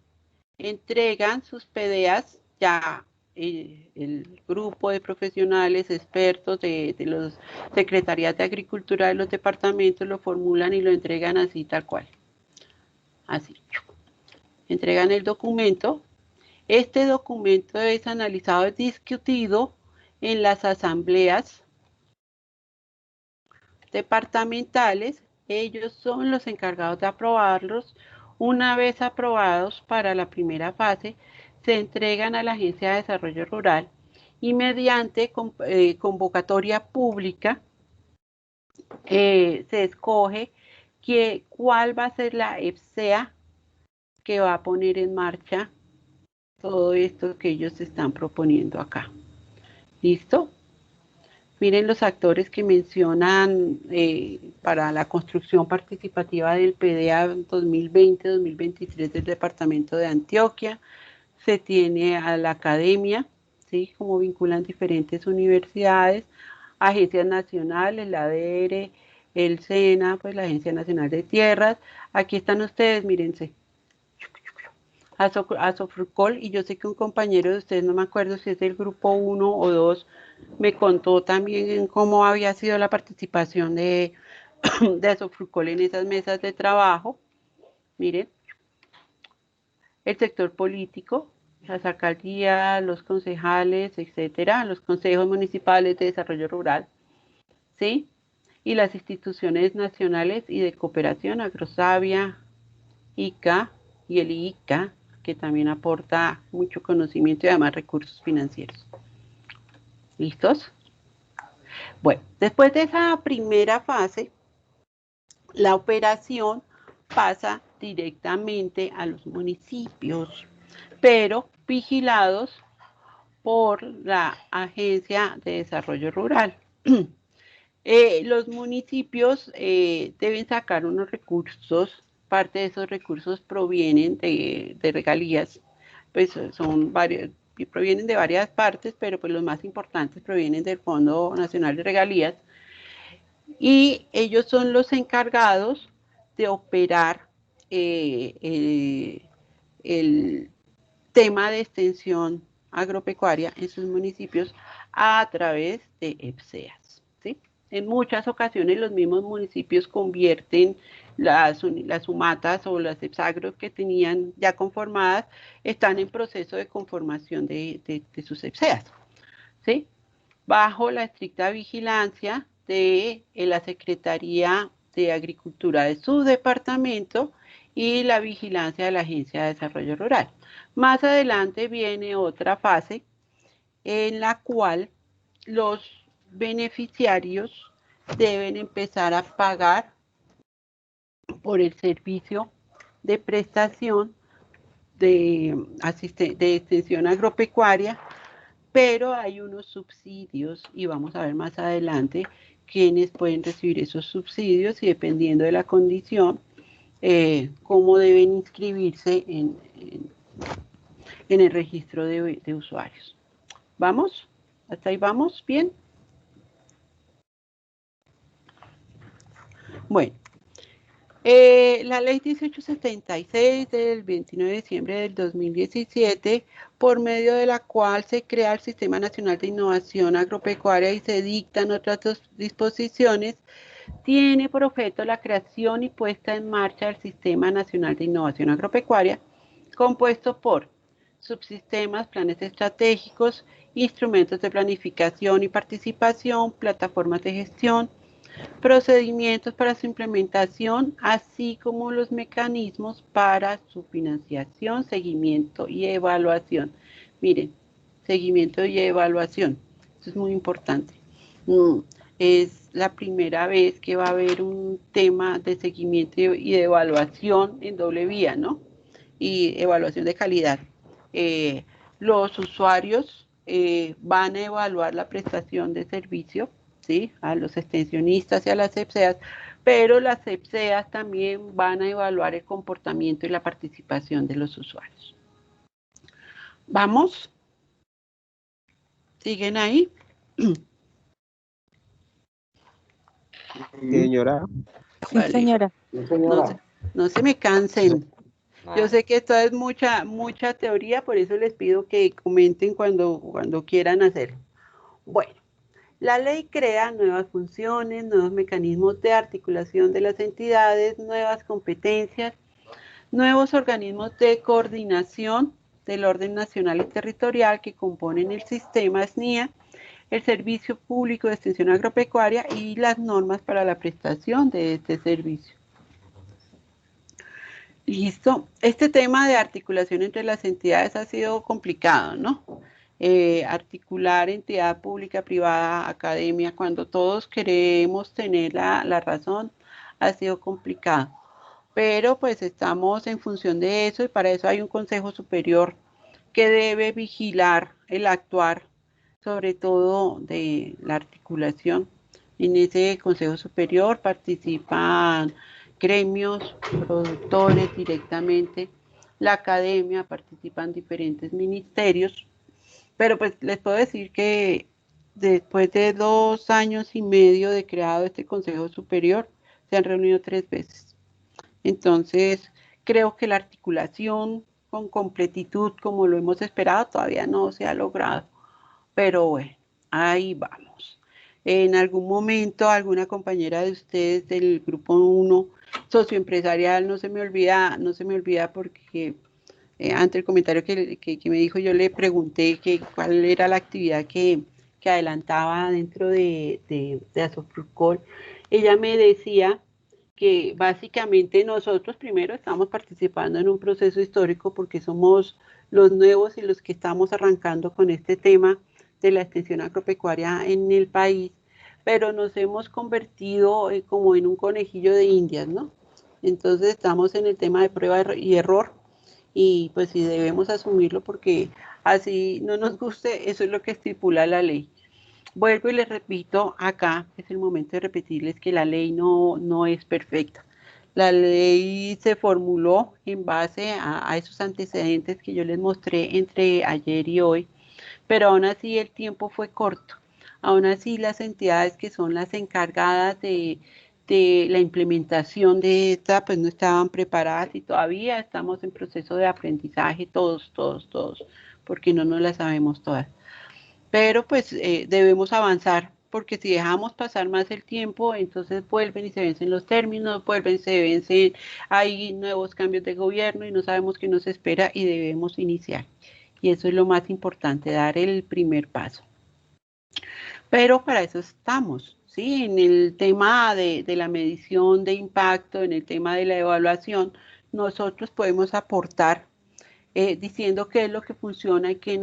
Entregan sus PDAs, ya el grupo de profesionales, expertos de los secretarías de Agricultura de los departamentos lo formulan y lo entregan así tal cual. Así. Entregan el documento. Este documento es analizado y discutido en las asambleas departamentales. Ellos son los encargados de aprobarlos. Una vez aprobados para la primera fase, se entregan a la Agencia de Desarrollo Rural y mediante convocatoria pública se escoge cuál va a ser la EPSEA que va a poner en marcha todo esto que ellos están proponiendo acá. ¿Listo? Miren los actores que mencionan para la construcción participativa del PDA 2020-2023 del Departamento de Antioquia. Se tiene a la academia, ¿sí? Como vinculan diferentes universidades, agencias nacionales, la ADR, el SENA, pues la Agencia Nacional de Tierras. Aquí están ustedes, mírense. Asofrucol, y yo sé que un compañero de ustedes, no me acuerdo si es del grupo 1 o 2, me contó también cómo había sido la participación de Asofrucol en esas mesas de trabajo. Miren, el sector político, las alcaldías, los concejales, etcétera, los consejos municipales de desarrollo rural, ¿sí? Y las instituciones nacionales y de cooperación, Agrosavia, ICA y el ICA, que también aporta mucho conocimiento y además recursos financieros. ¿Listos? Bueno, después de esa primera fase, la operación pasa directamente a los municipios, pero vigilados por la Agencia de Desarrollo Rural. Los municipios deben sacar unos recursos. Parte de esos recursos provienen de regalías, pues son varios, provienen de varias partes, pero pues los más importantes provienen del Fondo Nacional de Regalías, y ellos son los encargados de operar el tema de extensión agropecuaria en sus municipios a través de EPSEAs, ¿sí? En muchas ocasiones los mismos municipios convierten las UMATAs o las EPSAGROS que tenían ya conformadas, están en proceso de conformación de sus EPSEAs, ¿sí? Bajo la estricta vigilancia de la Secretaría de Agricultura de su departamento y la vigilancia de la Agencia de Desarrollo Rural. Más adelante viene otra fase en la cual los beneficiarios deben empezar a pagar por el servicio de prestación de extensión agropecuaria, pero hay unos subsidios y vamos a ver más adelante quiénes pueden recibir esos subsidios y dependiendo de la condición, cómo deben inscribirse en el registro de usuarios. ¿Vamos? ¿Hasta ahí vamos? ¿Bien? Bueno, La ley 1876 del 29 de diciembre del 2017, por medio de la cual se crea el Sistema Nacional de Innovación Agropecuaria y se dictan otras disposiciones, tiene por objeto la creación y puesta en marcha del Sistema Nacional de Innovación Agropecuaria, compuesto por subsistemas, planes estratégicos, instrumentos de planificación y participación, plataformas de gestión, procedimientos para su implementación, así como los mecanismos para su financiación, seguimiento y evaluación. Miren, seguimiento y evaluación, esto es muy importante. Es la primera vez que va a haber un tema de seguimiento y de evaluación en doble vía, ¿no? Y evaluación de calidad. Los usuarios van a evaluar la prestación de servicio, ¿sí? A los extensionistas y a las EPSEAs, pero las EPSEAs también van a evaluar el comportamiento y la participación de los usuarios. ¿Vamos? ¿Siguen ahí? Señora. Sí, señora. No se me cansen. Yo sé que esto es mucha teoría, por eso les pido que comenten cuando quieran hacerlo. Bueno, la ley crea nuevas funciones, nuevos mecanismos de articulación de las entidades, nuevas competencias, nuevos organismos de coordinación del orden nacional y territorial que componen el sistema SNIA, el Servicio Público de Extensión Agropecuaria y las normas para la prestación de este servicio. Listo. Este tema de articulación entre las entidades ha sido complicado, ¿no? Articular entidad pública, privada, academia, cuando todos queremos tener la razón, ha sido complicado. Pero pues estamos en función de eso y para eso hay un Consejo Superior que debe vigilar el actuar, sobre todo de la articulación. En ese Consejo Superior participan gremios, productores directamente, la academia, participan diferentes ministerios, pero pues les puedo decir que después de 2 años y medio de creado este Consejo Superior, se han reunido 3 veces. Entonces, creo que la articulación con completitud, como lo hemos esperado, todavía no se ha logrado, pero bueno, ahí vamos. En algún momento, alguna compañera de ustedes del grupo 1 socioempresarial, no se me olvida porque ante el comentario que me dijo, yo le pregunté cuál era la actividad que adelantaba dentro de Asofrucol. Ella me decía que básicamente nosotros primero estamos participando en un proceso histórico porque somos los nuevos y los que estamos arrancando con este tema de la extensión agropecuaria en el país, pero nos hemos convertido como en un conejillo de indias, ¿no? Entonces estamos en el tema de prueba y error y pues sí debemos asumirlo porque así no nos guste, eso es lo que estipula la ley. Vuelvo y les repito, acá es el momento de repetirles que la ley no es perfecta. La ley se formuló en base a esos antecedentes que yo les mostré entre ayer y hoy, pero aún así el tiempo fue corto. Aún así las entidades que son las encargadas de la implementación de esta, pues no estaban preparadas y todavía estamos en proceso de aprendizaje todos, porque no nos las sabemos todas. Pero pues debemos avanzar, porque si dejamos pasar más el tiempo, entonces vuelven y se vencen los términos, vuelven, se vencen, hay nuevos cambios de gobierno y no sabemos qué nos espera y debemos iniciar. Y eso es lo más importante, dar el primer paso. Pero para eso estamos, ¿sí? En el tema de la medición de impacto, en el tema de la evaluación, nosotros podemos aportar diciendo qué es lo que funciona y qué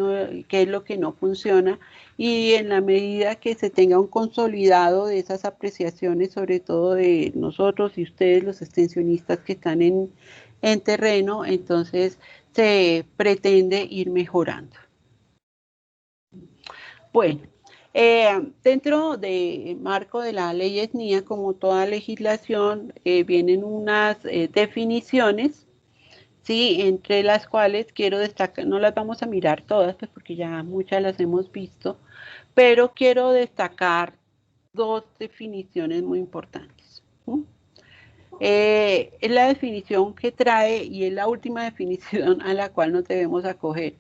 es lo que no funciona, y en la medida que se tenga un consolidado de esas apreciaciones, sobre todo de nosotros y ustedes, los extensionistas que están en terreno, entonces se pretende ir mejorando. Bueno, dentro del marco de la ley SNIA, como toda legislación, vienen unas definiciones, sí, entre las cuales quiero destacar, no las vamos a mirar todas, pues porque ya muchas las hemos visto, pero quiero destacar 2 definiciones muy importantes. Es la definición que trae y es la última definición a la cual nos debemos acoger.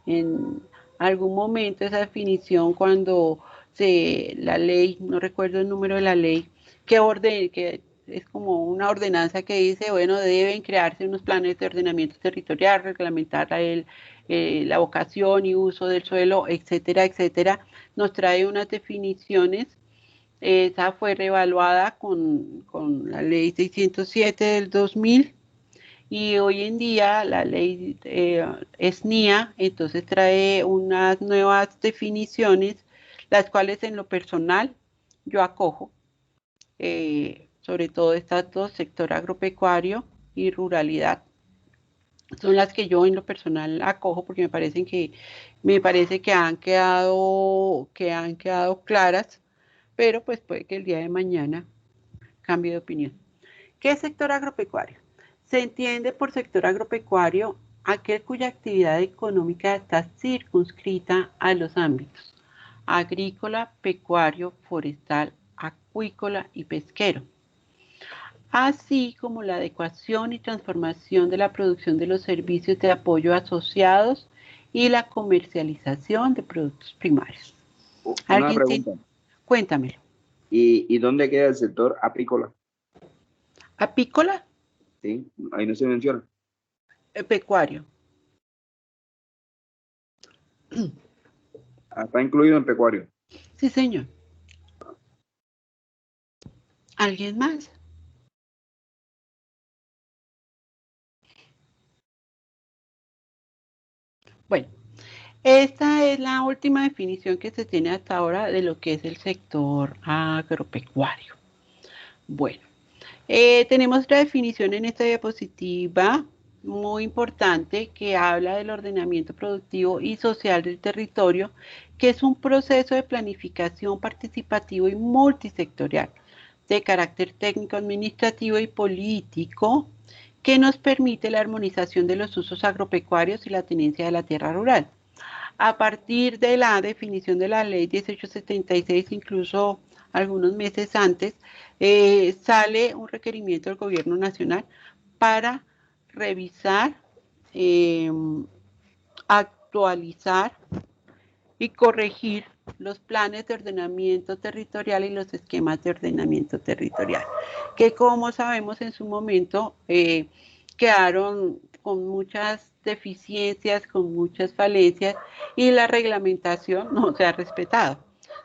En algún momento esa definición cuando la ley, no recuerdo el número de la ley, que es como una ordenanza que dice, bueno, deben crearse unos planes de ordenamiento territorial, reglamentar la vocación y uso del suelo, etcétera, etcétera, nos trae unas definiciones. Esa fue reevaluada con la ley 607 del 2000 y hoy en día la ley es NIA, entonces trae unas nuevas definiciones, las cuales en lo personal yo acojo, sobre todo estas dos, sector agropecuario y ruralidad. Son las que yo en lo personal acojo porque me parece que han quedado claras, pero pues puede que el día de mañana cambie de opinión. ¿Qué es sector agropecuario? Se entiende por sector agropecuario aquel cuya actividad económica está circunscrita a los ámbitos agrícola, pecuario, forestal, acuícola y pesquero, así como la adecuación y transformación de la producción de los servicios de apoyo asociados y la comercialización de productos primarios. Una pregunta. Cuéntamelo. ¿Y dónde queda el sector apícola? ¿Apícola? Sí, ahí no se menciona. Pecuario. Está incluido en pecuario. Sí, señor. ¿Alguien más? Bueno, esta es la última definición que se tiene hasta ahora de lo que es el sector agropecuario. Bueno, tenemos otra definición en esta diapositiva muy importante que habla del ordenamiento productivo y social del territorio, que es un proceso de planificación participativo y multisectorial de carácter técnico, administrativo y político que nos permite la armonización de los usos agropecuarios y la tenencia de la tierra rural. A partir de la definición de la ley 1876, incluso algunos meses antes, sale un requerimiento del gobierno nacional para revisar, actualizar y corregir los planes de ordenamiento territorial y los esquemas de ordenamiento territorial, que como sabemos en su momento quedaron con muchas deficiencias, con muchas falencias y la reglamentación no se ha respetado.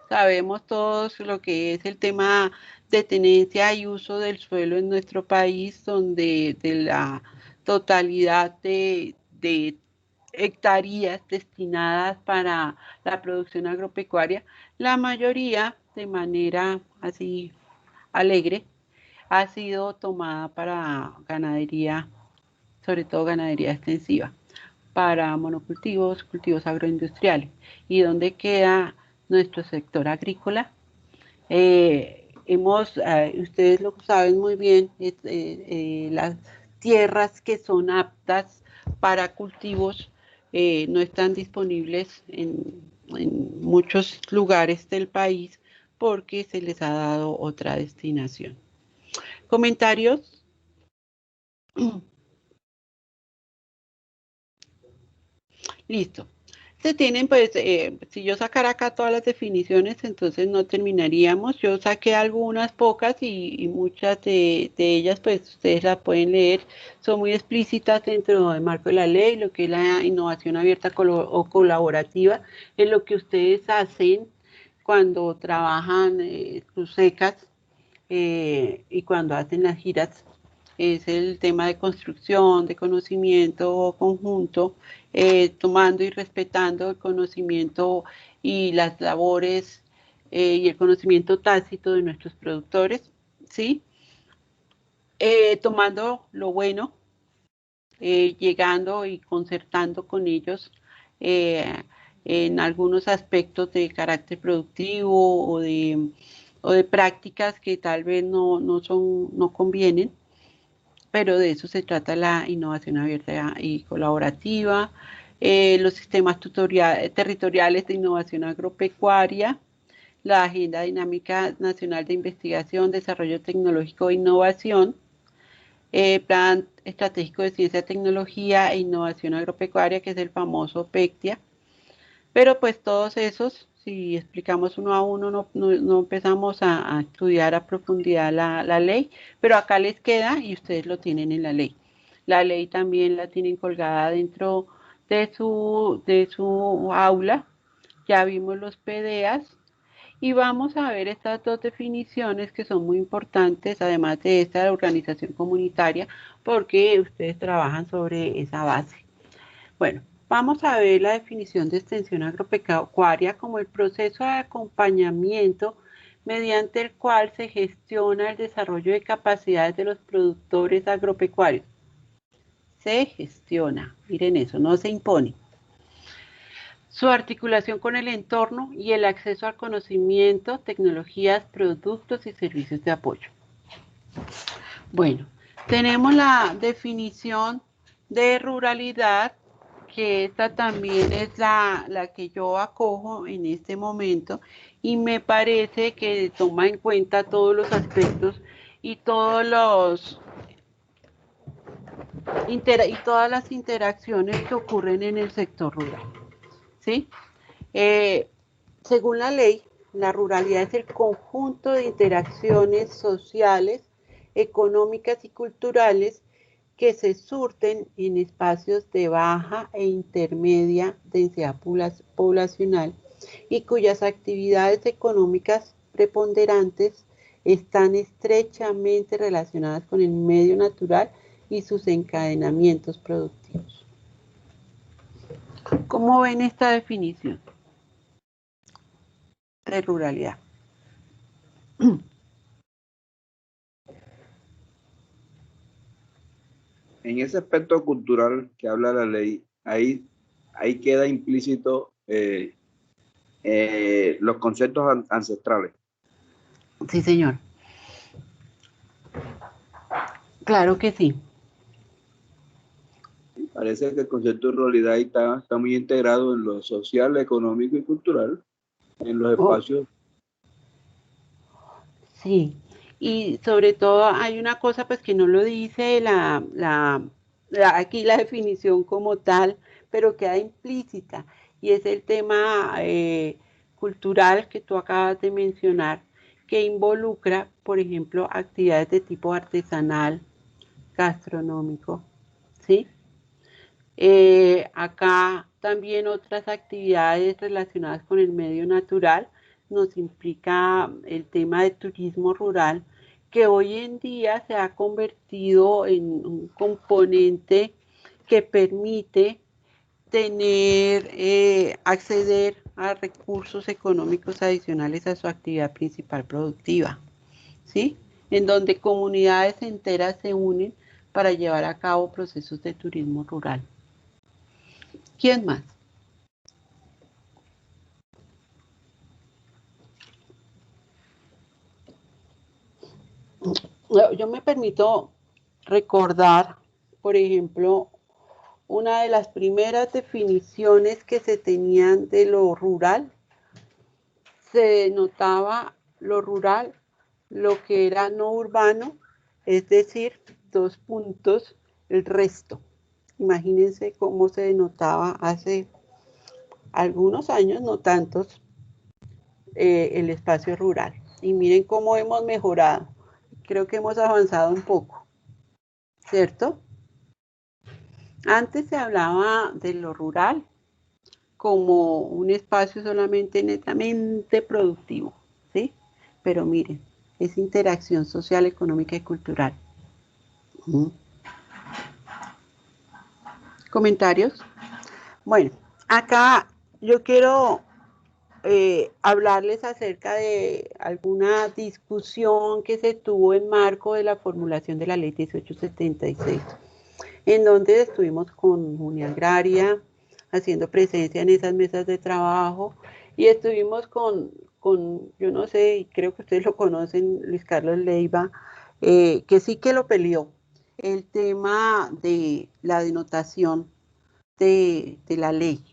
Sabemos todos lo que es el tema de tenencia y uso del suelo en nuestro país, donde de la totalidad de hectáreas destinadas para la producción agropecuaria, la mayoría de manera así alegre ha sido tomada para ganadería, sobre todo ganadería extensiva, para monocultivos, cultivos agroindustriales. ¿Y dónde queda nuestro sector agrícola? Ustedes lo saben muy bien, las tierras que son aptas para cultivos no están disponibles en muchos lugares del país porque se les ha dado otra destinación. ¿Comentarios? Listo. Se tienen, pues, si yo sacara acá todas las definiciones, entonces no terminaríamos. Yo saqué algunas pocas y muchas de ellas, pues, ustedes las pueden leer. Son muy explícitas dentro del marco de la ley, lo que es la innovación abierta o colaborativa, es lo que ustedes hacen cuando trabajan sus secas y cuando hacen las giras. Es el tema de construcción, de conocimiento conjunto, tomando y respetando el conocimiento y las labores y el conocimiento tácito de nuestros productores, ¿sí? Tomando lo bueno, llegando y concertando con ellos en algunos aspectos de carácter productivo o de prácticas que tal vez no convienen, pero de eso se trata la innovación abierta y colaborativa, los sistemas territoriales de innovación agropecuaria, la Agenda Dinámica Nacional de Investigación, Desarrollo Tecnológico e Innovación, Plan Estratégico de Ciencia, Tecnología e Innovación Agropecuaria, que es el famoso PECTIA. Pero pues todos esos, si explicamos uno a uno, no empezamos a estudiar a profundidad la ley, pero acá les queda y ustedes lo tienen en la ley. La ley también la tienen colgada dentro de su aula. Ya vimos los PDAs y vamos a ver estas dos definiciones que son muy importantes, además de esta organización comunitaria, porque ustedes trabajan sobre esa base. Bueno, vamos a ver la definición de extensión agropecuaria como el proceso de acompañamiento mediante el cual se gestiona el desarrollo de capacidades de los productores agropecuarios. Se gestiona, miren eso, no se impone. Su articulación con el entorno y el acceso al conocimiento, tecnologías, productos y servicios de apoyo. Bueno, tenemos la definición de ruralidad, que esta también es la que yo acojo en este momento y me parece que toma en cuenta todos los aspectos y todas las interacciones que ocurren en el sector rural. ¿Sí? Según la ley, la ruralidad es el conjunto de interacciones sociales, económicas y culturales que se surten en espacios de baja e intermedia densidad poblacional y cuyas actividades económicas preponderantes están estrechamente relacionadas con el medio natural y sus encadenamientos productivos. ¿Cómo ven esta definición de ruralidad? En ese aspecto cultural que habla la ley, ahí queda implícito los conceptos ancestrales. Sí, señor. Claro que sí. Parece que el concepto de ruralidad está muy integrado en lo social, económico y cultural, en los espacios. Sí, y sobre todo hay una cosa pues que no lo dice aquí la definición como tal, pero queda implícita, y es el tema cultural que tú acabas de mencionar, que involucra, por ejemplo, actividades de tipo artesanal, gastronómico, ¿sí? Acá también otras actividades relacionadas con el medio natural nos implica el tema de turismo rural, que hoy en día se ha convertido en un componente que permite acceder a recursos económicos adicionales a su actividad principal productiva, ¿sí? En donde comunidades enteras se unen para llevar a cabo procesos de turismo rural. ¿Quién más? Yo me permito recordar, por ejemplo, una de las primeras definiciones que se tenían de lo rural. Se denotaba lo rural, lo que era no urbano, es decir, 2 puntos, el resto. Imagínense cómo se denotaba hace algunos años, no tantos, el espacio rural. Y miren cómo hemos mejorado. Creo que hemos avanzado un poco, ¿cierto? Antes se hablaba de lo rural como un espacio solamente netamente productivo, ¿sí? Pero miren, es interacción social, económica y cultural. ¿Comentarios? Bueno, acá yo quiero hablarles acerca de alguna discusión que se tuvo en marco de la formulación de la ley 1876, en donde estuvimos con Unia Agraria haciendo presencia en esas mesas de trabajo y estuvimos con yo no sé, y creo que ustedes lo conocen, Luis Carlos Leiva, que sí que lo peleó, el tema de la denotación de la ley.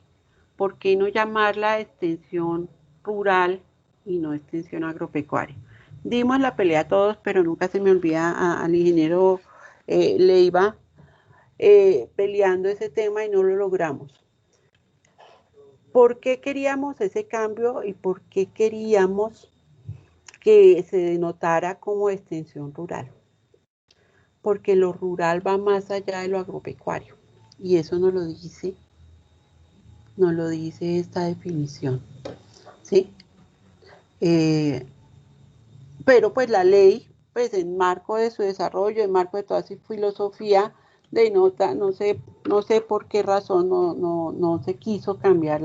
¿Por qué no llamarla extensión rural y no extensión agropecuaria? Dimos la pelea a todos, pero nunca se me olvida al ingeniero Leiva peleando ese tema y no lo logramos. ¿Por qué queríamos ese cambio y por qué queríamos que se denotara como extensión rural? Porque lo rural va más allá de lo agropecuario y eso nos lo dice esta definición, ¿sí? Pero pues la ley, pues en marco de su desarrollo, en marco de toda su filosofía, denota, no sé por qué razón no se quiso cambiar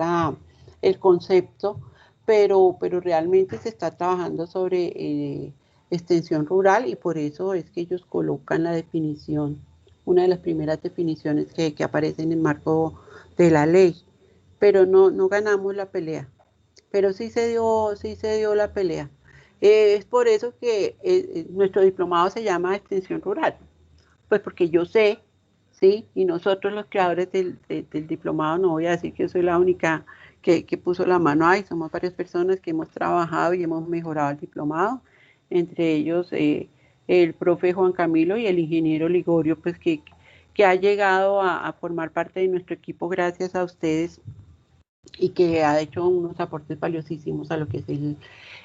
el concepto, pero realmente se está trabajando sobre extensión rural y por eso es que ellos colocan la definición, una de las primeras definiciones que aparece en el marco de la ley, pero no ganamos la pelea, pero sí se dio la pelea. Es por eso que nuestro diplomado se llama Extensión Rural, pues porque yo sé, ¿sí? Y nosotros los creadores del diplomado, no voy a decir que yo soy la única que puso la mano ahí, somos varias personas que hemos trabajado y hemos mejorado el diplomado, entre ellos el profe Juan Camilo y el ingeniero Ligorio, pues que ha llegado a formar parte de nuestro equipo gracias a ustedes y que ha hecho unos aportes valiosísimos a lo que es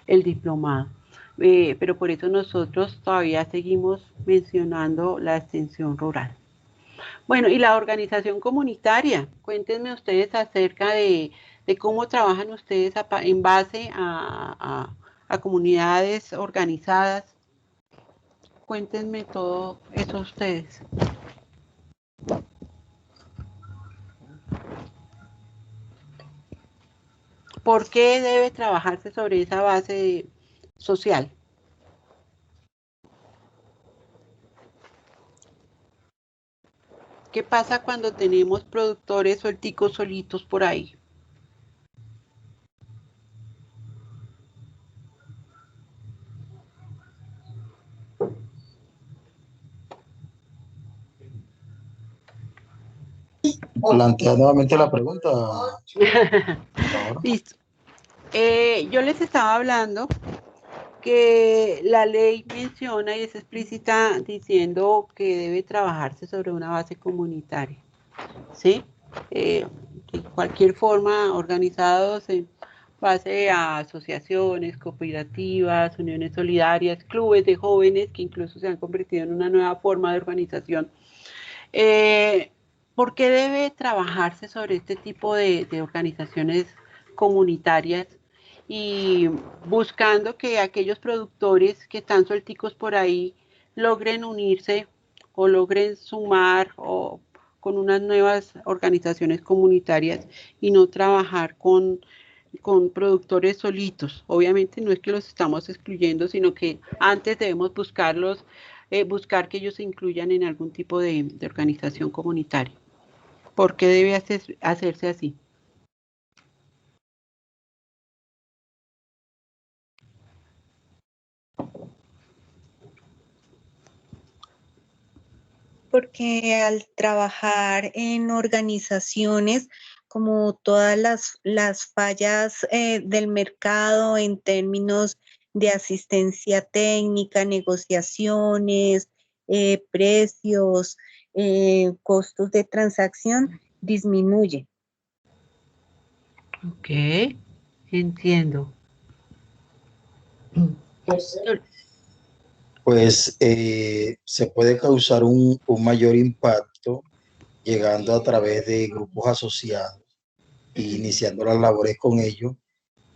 el diplomado. Pero por eso nosotros todavía seguimos mencionando la extensión rural. Bueno, y la organización comunitaria, cuéntenme ustedes acerca de cómo trabajan ustedes en base a comunidades organizadas. Cuéntenme todo eso ustedes. ¿Por qué debe trabajarse sobre esa base social? ¿Qué pasa cuando tenemos productores suelticos solitos por ahí? Plantea nuevamente la pregunta. Listo. Yo les estaba hablando que la ley menciona y es explícita diciendo que debe trabajarse sobre una base comunitaria, ¿sí? De cualquier forma, organizados en base a asociaciones, cooperativas, uniones solidarias, clubes de jóvenes que incluso se han convertido en una nueva forma de organización. ¿Por qué debe trabajarse sobre este tipo de organizaciones comunitarias y buscando que aquellos productores que están suelticos por ahí logren unirse o logren sumar o con unas nuevas organizaciones comunitarias y no trabajar con productores solitos? Obviamente no es que los estamos excluyendo, sino que antes debemos buscarlos, buscar que ellos se incluyan en algún tipo de organización comunitaria. ¿Por qué debe hacerse así? Porque al trabajar en organizaciones, como todas las fallas del mercado en términos de asistencia técnica, negociaciones, precios, costos de transacción, disminuye. Ok, entiendo. Pues se puede causar un mayor impacto llegando a través de grupos asociados e iniciando las labores con ellos.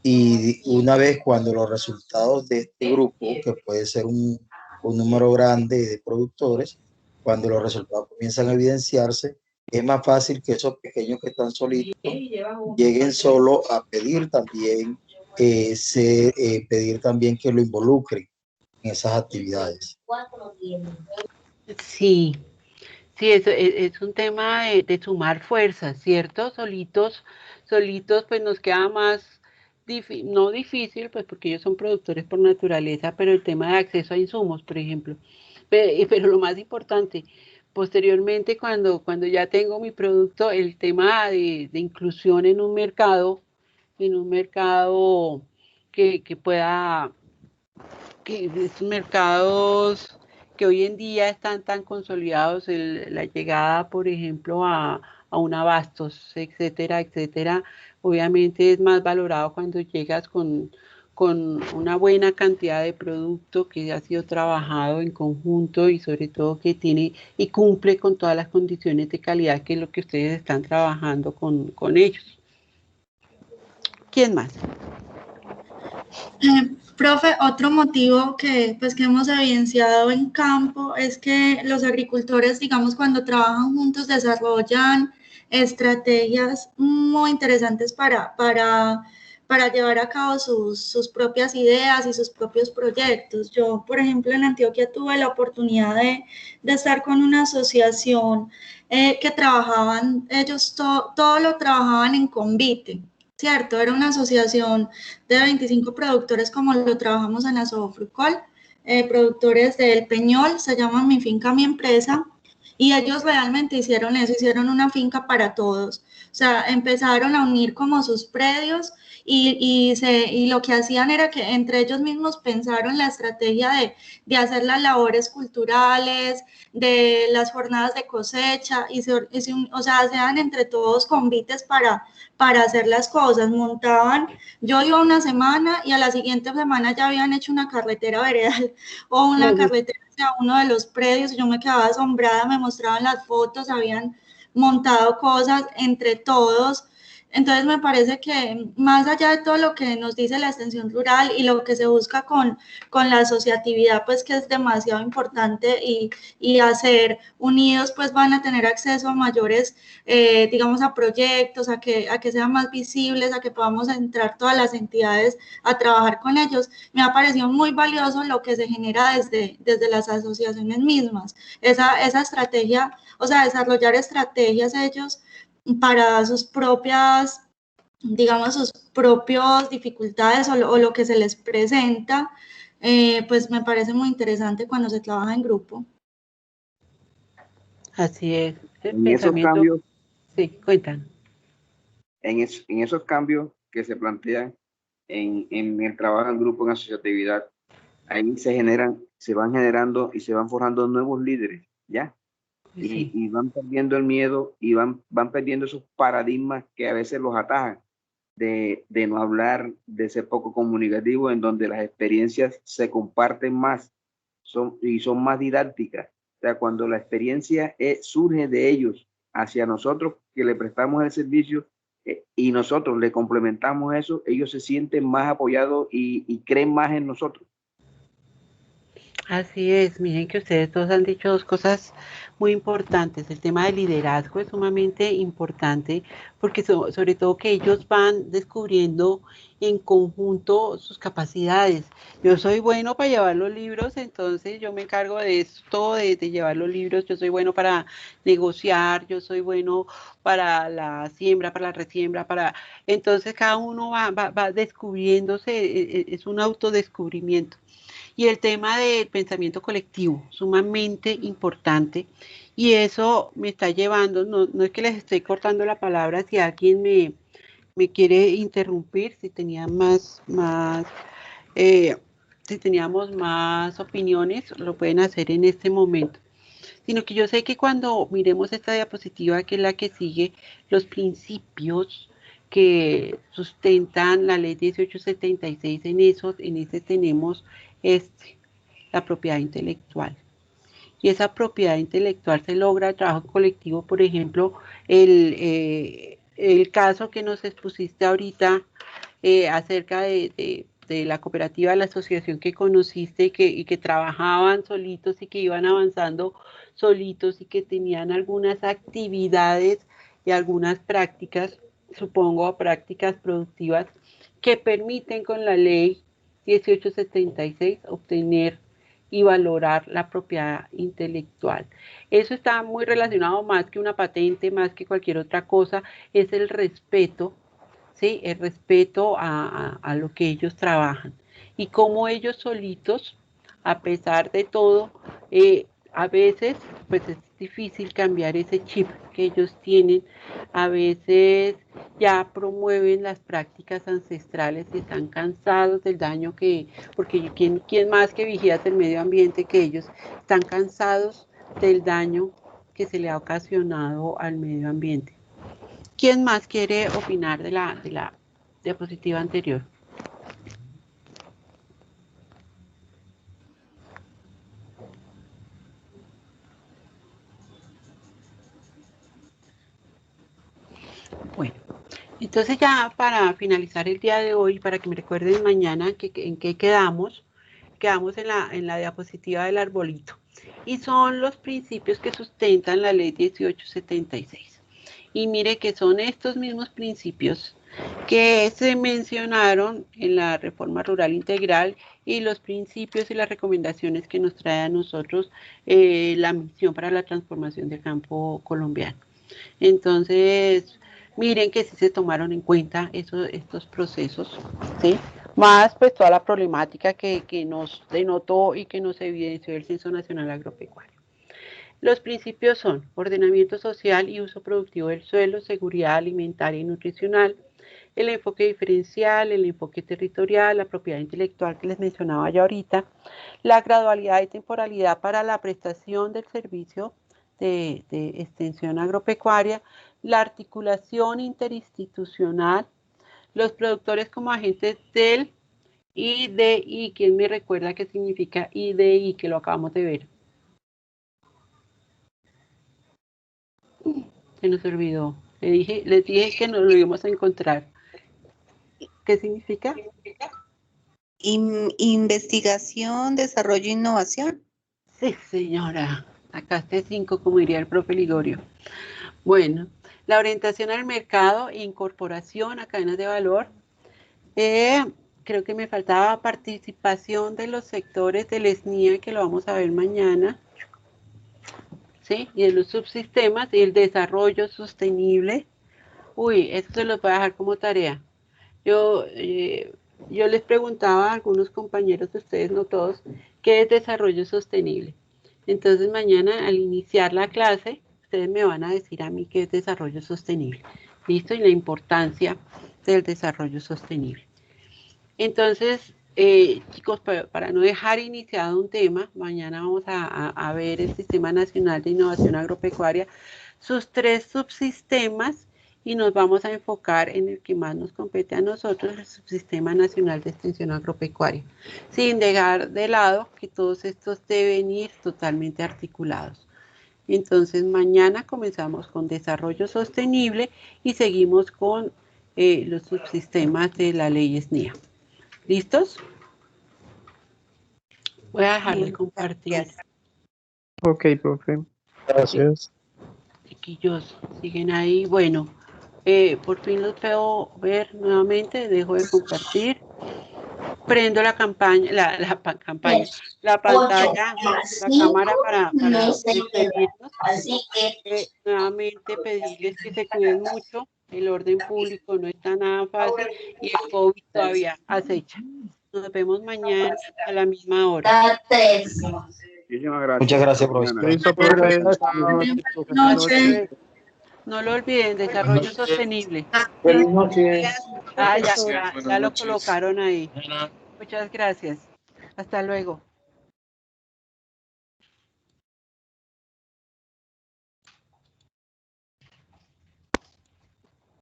Y una vez cuando los resultados de este grupo, que puede ser un número grande de productores, cuando los resultados comienzan a evidenciarse, es más fácil que esos pequeños que están solitos lleguen solo a pedir también, pedir también que lo involucren en esas actividades. Sí, sí, eso es un tema de sumar fuerzas, ¿cierto? Solitos, pues nos queda más, no difícil, pues porque ellos son productores por naturaleza, pero el tema de acceso a insumos, por ejemplo. Pero lo más importante, posteriormente, cuando ya tengo mi producto, el tema de inclusión en un mercado que pueda, que esos mercados porque hoy en día están tan consolidados la llegada, por ejemplo, a un Abastos, etcétera, etcétera. Obviamente es más valorado cuando llegas con una buena cantidad de producto que ha sido trabajado en conjunto y sobre todo que tiene y cumple con todas las condiciones de calidad que es lo que ustedes están trabajando con ellos. ¿Quién más? Profe, otro motivo que hemos evidenciado en campo es que los agricultores, digamos, cuando trabajan juntos desarrollan estrategias muy interesantes para llevar a cabo sus propias ideas y sus propios proyectos. Yo, por ejemplo, en Antioquia tuve la oportunidad de estar con una asociación que trabajaban, ellos todo lo trabajaban en convite. Cierto, era una asociación de 25 productores como lo trabajamos en la Sobofrucol, productores del Peñol, se llama Mi Finca, Mi Empresa, y ellos realmente hicieron eso, hicieron una finca para todos. O sea, empezaron a unir como sus predios y lo que hacían era que entre ellos mismos pensaron la estrategia de hacer las labores culturales, de las jornadas de cosecha, o sea, hacían entre todos convites para hacer las cosas, montaban, yo iba una semana y a la siguiente semana ya habían hecho una carretera veredal o una carretera hacia uno de los predios, y yo me quedaba asombrada, me mostraban las fotos, habían montado cosas entre todos. Entonces me parece que más allá de todo lo que nos dice la extensión rural y lo que se busca con la asociatividad, pues que es demasiado importante y hacer unidos, pues van a tener acceso a mayores, digamos, a proyectos, a que sean más visibles, a que podamos entrar todas las entidades a trabajar con ellos. Me ha parecido muy valioso lo que se genera desde las asociaciones mismas, esa estrategia, o sea, desarrollar estrategias ellos para sus propias, digamos, sus propias dificultades o lo que se les presenta, pues me parece muy interesante cuando se trabaja en grupo. Así es. En esos cambios, sí, cuentan. En esos cambios que se plantean en el trabajo en grupo, en asociatividad, ahí se van generando y se van forjando nuevos líderes, ¿ya? Sí. Y van perdiendo el miedo y van perdiendo esos paradigmas que a veces los atajan, de no hablar, de ser poco comunicativo, en donde las experiencias se comparten más y son más didácticas. O sea, cuando la experiencia surge de ellos hacia nosotros que le prestamos el servicio y nosotros le complementamos eso, ellos se sienten más apoyados y creen más en nosotros. Así es, miren que ustedes todos han dicho dos cosas muy importantes. El tema del liderazgo es sumamente importante porque sobre todo que ellos van descubriendo en conjunto sus capacidades. Yo soy bueno para llevar los libros, entonces yo me encargo de esto, de llevar los libros. Yo soy bueno para negociar, yo soy bueno para la siembra, para la resiembra, entonces cada uno va descubriéndose, es un autodescubrimiento. Y el tema del pensamiento colectivo, sumamente importante, y eso me está llevando, no es que les estoy cortando la palabra, si alguien me quiere interrumpir, si tenía si teníamos más opiniones, lo pueden hacer en este momento. Sino que yo sé que cuando miremos esta diapositiva, que es la que sigue, los principios que sustentan la ley 1876, en ese tenemos la propiedad intelectual. Y esa propiedad intelectual se logra el trabajo colectivo, por ejemplo, el caso que nos expusiste ahorita acerca de la cooperativa, la asociación que conociste y que trabajaban solitos y que iban avanzando solitos y que tenían algunas actividades y algunas prácticas, supongo, prácticas productivas que permiten con la ley 1876 obtener y valorar la propiedad intelectual. Eso está muy relacionado más que una patente, más que cualquier otra cosa, es el respeto, ¿sí? El respeto a lo que ellos trabajan. Y cómo ellos solitos, a pesar de todo, a veces pues es difícil cambiar ese chip que ellos tienen, a veces ya promueven las prácticas ancestrales y están cansados del daño porque ¿quién más que vigila el medio ambiente que ellos? Están cansados del daño que se le ha ocasionado al medio ambiente. ¿Quién más quiere opinar de la diapositiva anterior? Bueno, entonces ya para finalizar el día de hoy, para que me recuerden mañana en qué quedamos en la diapositiva del arbolito. Y son los principios que sustentan la ley 1876. Y mire que son estos mismos principios que se mencionaron en la reforma rural integral y los principios y las recomendaciones que nos trae a nosotros la misión para la transformación del campo colombiano. Entonces, miren que sí se tomaron en cuenta estos procesos, ¿sí? Más pues toda la problemática que nos denotó y que nos evidenció el Censo Nacional Agropecuario. Los principios son ordenamiento social y uso productivo del suelo, seguridad alimentaria y nutricional, el enfoque diferencial, el enfoque territorial, la propiedad intelectual que les mencionaba ya ahorita, la gradualidad y temporalidad para la prestación del servicio de extensión agropecuaria, la articulación interinstitucional, los productores como agentes del IDI. ¿Quién me recuerda qué significa IDI? Que lo acabamos de ver. Se nos olvidó. Les dije que nos lo íbamos a encontrar. ¿Qué significa? Investigación, desarrollo e innovación. Sí, señora. Sacaste 5, como diría el profe Ligorio. Bueno, la orientación al mercado e incorporación a cadenas de valor. Creo que me faltaba participación de los sectores del SNIA, que lo vamos a ver mañana. ¿Sí? Y de los subsistemas y el desarrollo sostenible. Uy, esto se los voy a dejar como tarea. Yo les preguntaba a algunos compañeros de ustedes, no todos, ¿qué es desarrollo sostenible? Entonces mañana al iniciar la clase, ustedes me van a decir a mí qué es desarrollo sostenible. ¿Listo? Y la importancia del desarrollo sostenible. Entonces, chicos, para no dejar iniciado un tema, mañana vamos a ver el Sistema Nacional de Innovación Agropecuaria, sus 3 subsistemas, y nos vamos a enfocar en el que más nos compete a nosotros, el Subsistema Nacional de Extensión Agropecuaria, sin dejar de lado que todos estos deben ir totalmente articulados. Entonces, mañana comenzamos con desarrollo sostenible y seguimos con los subsistemas de la ley SNIA. ¿Listos? Voy a dejar de compartir. Ok, profe. Gracias. Chiquillos, siguen ahí. Bueno, por fin los puedo ver nuevamente. Dejo de compartir. Prendo la campaña, la pantalla, la cámara para despedirnos. Nuevamente pedirles que se cuiden mucho. El orden público no está nada fácil y el COVID todavía acecha. Nos vemos mañana a la misma hora. Muchas gracias, profesor. Listo, profe. No lo olviden, desarrollo sostenible. Buenas noches. Ya lo colocaron ahí. Muchas gracias. Hasta luego.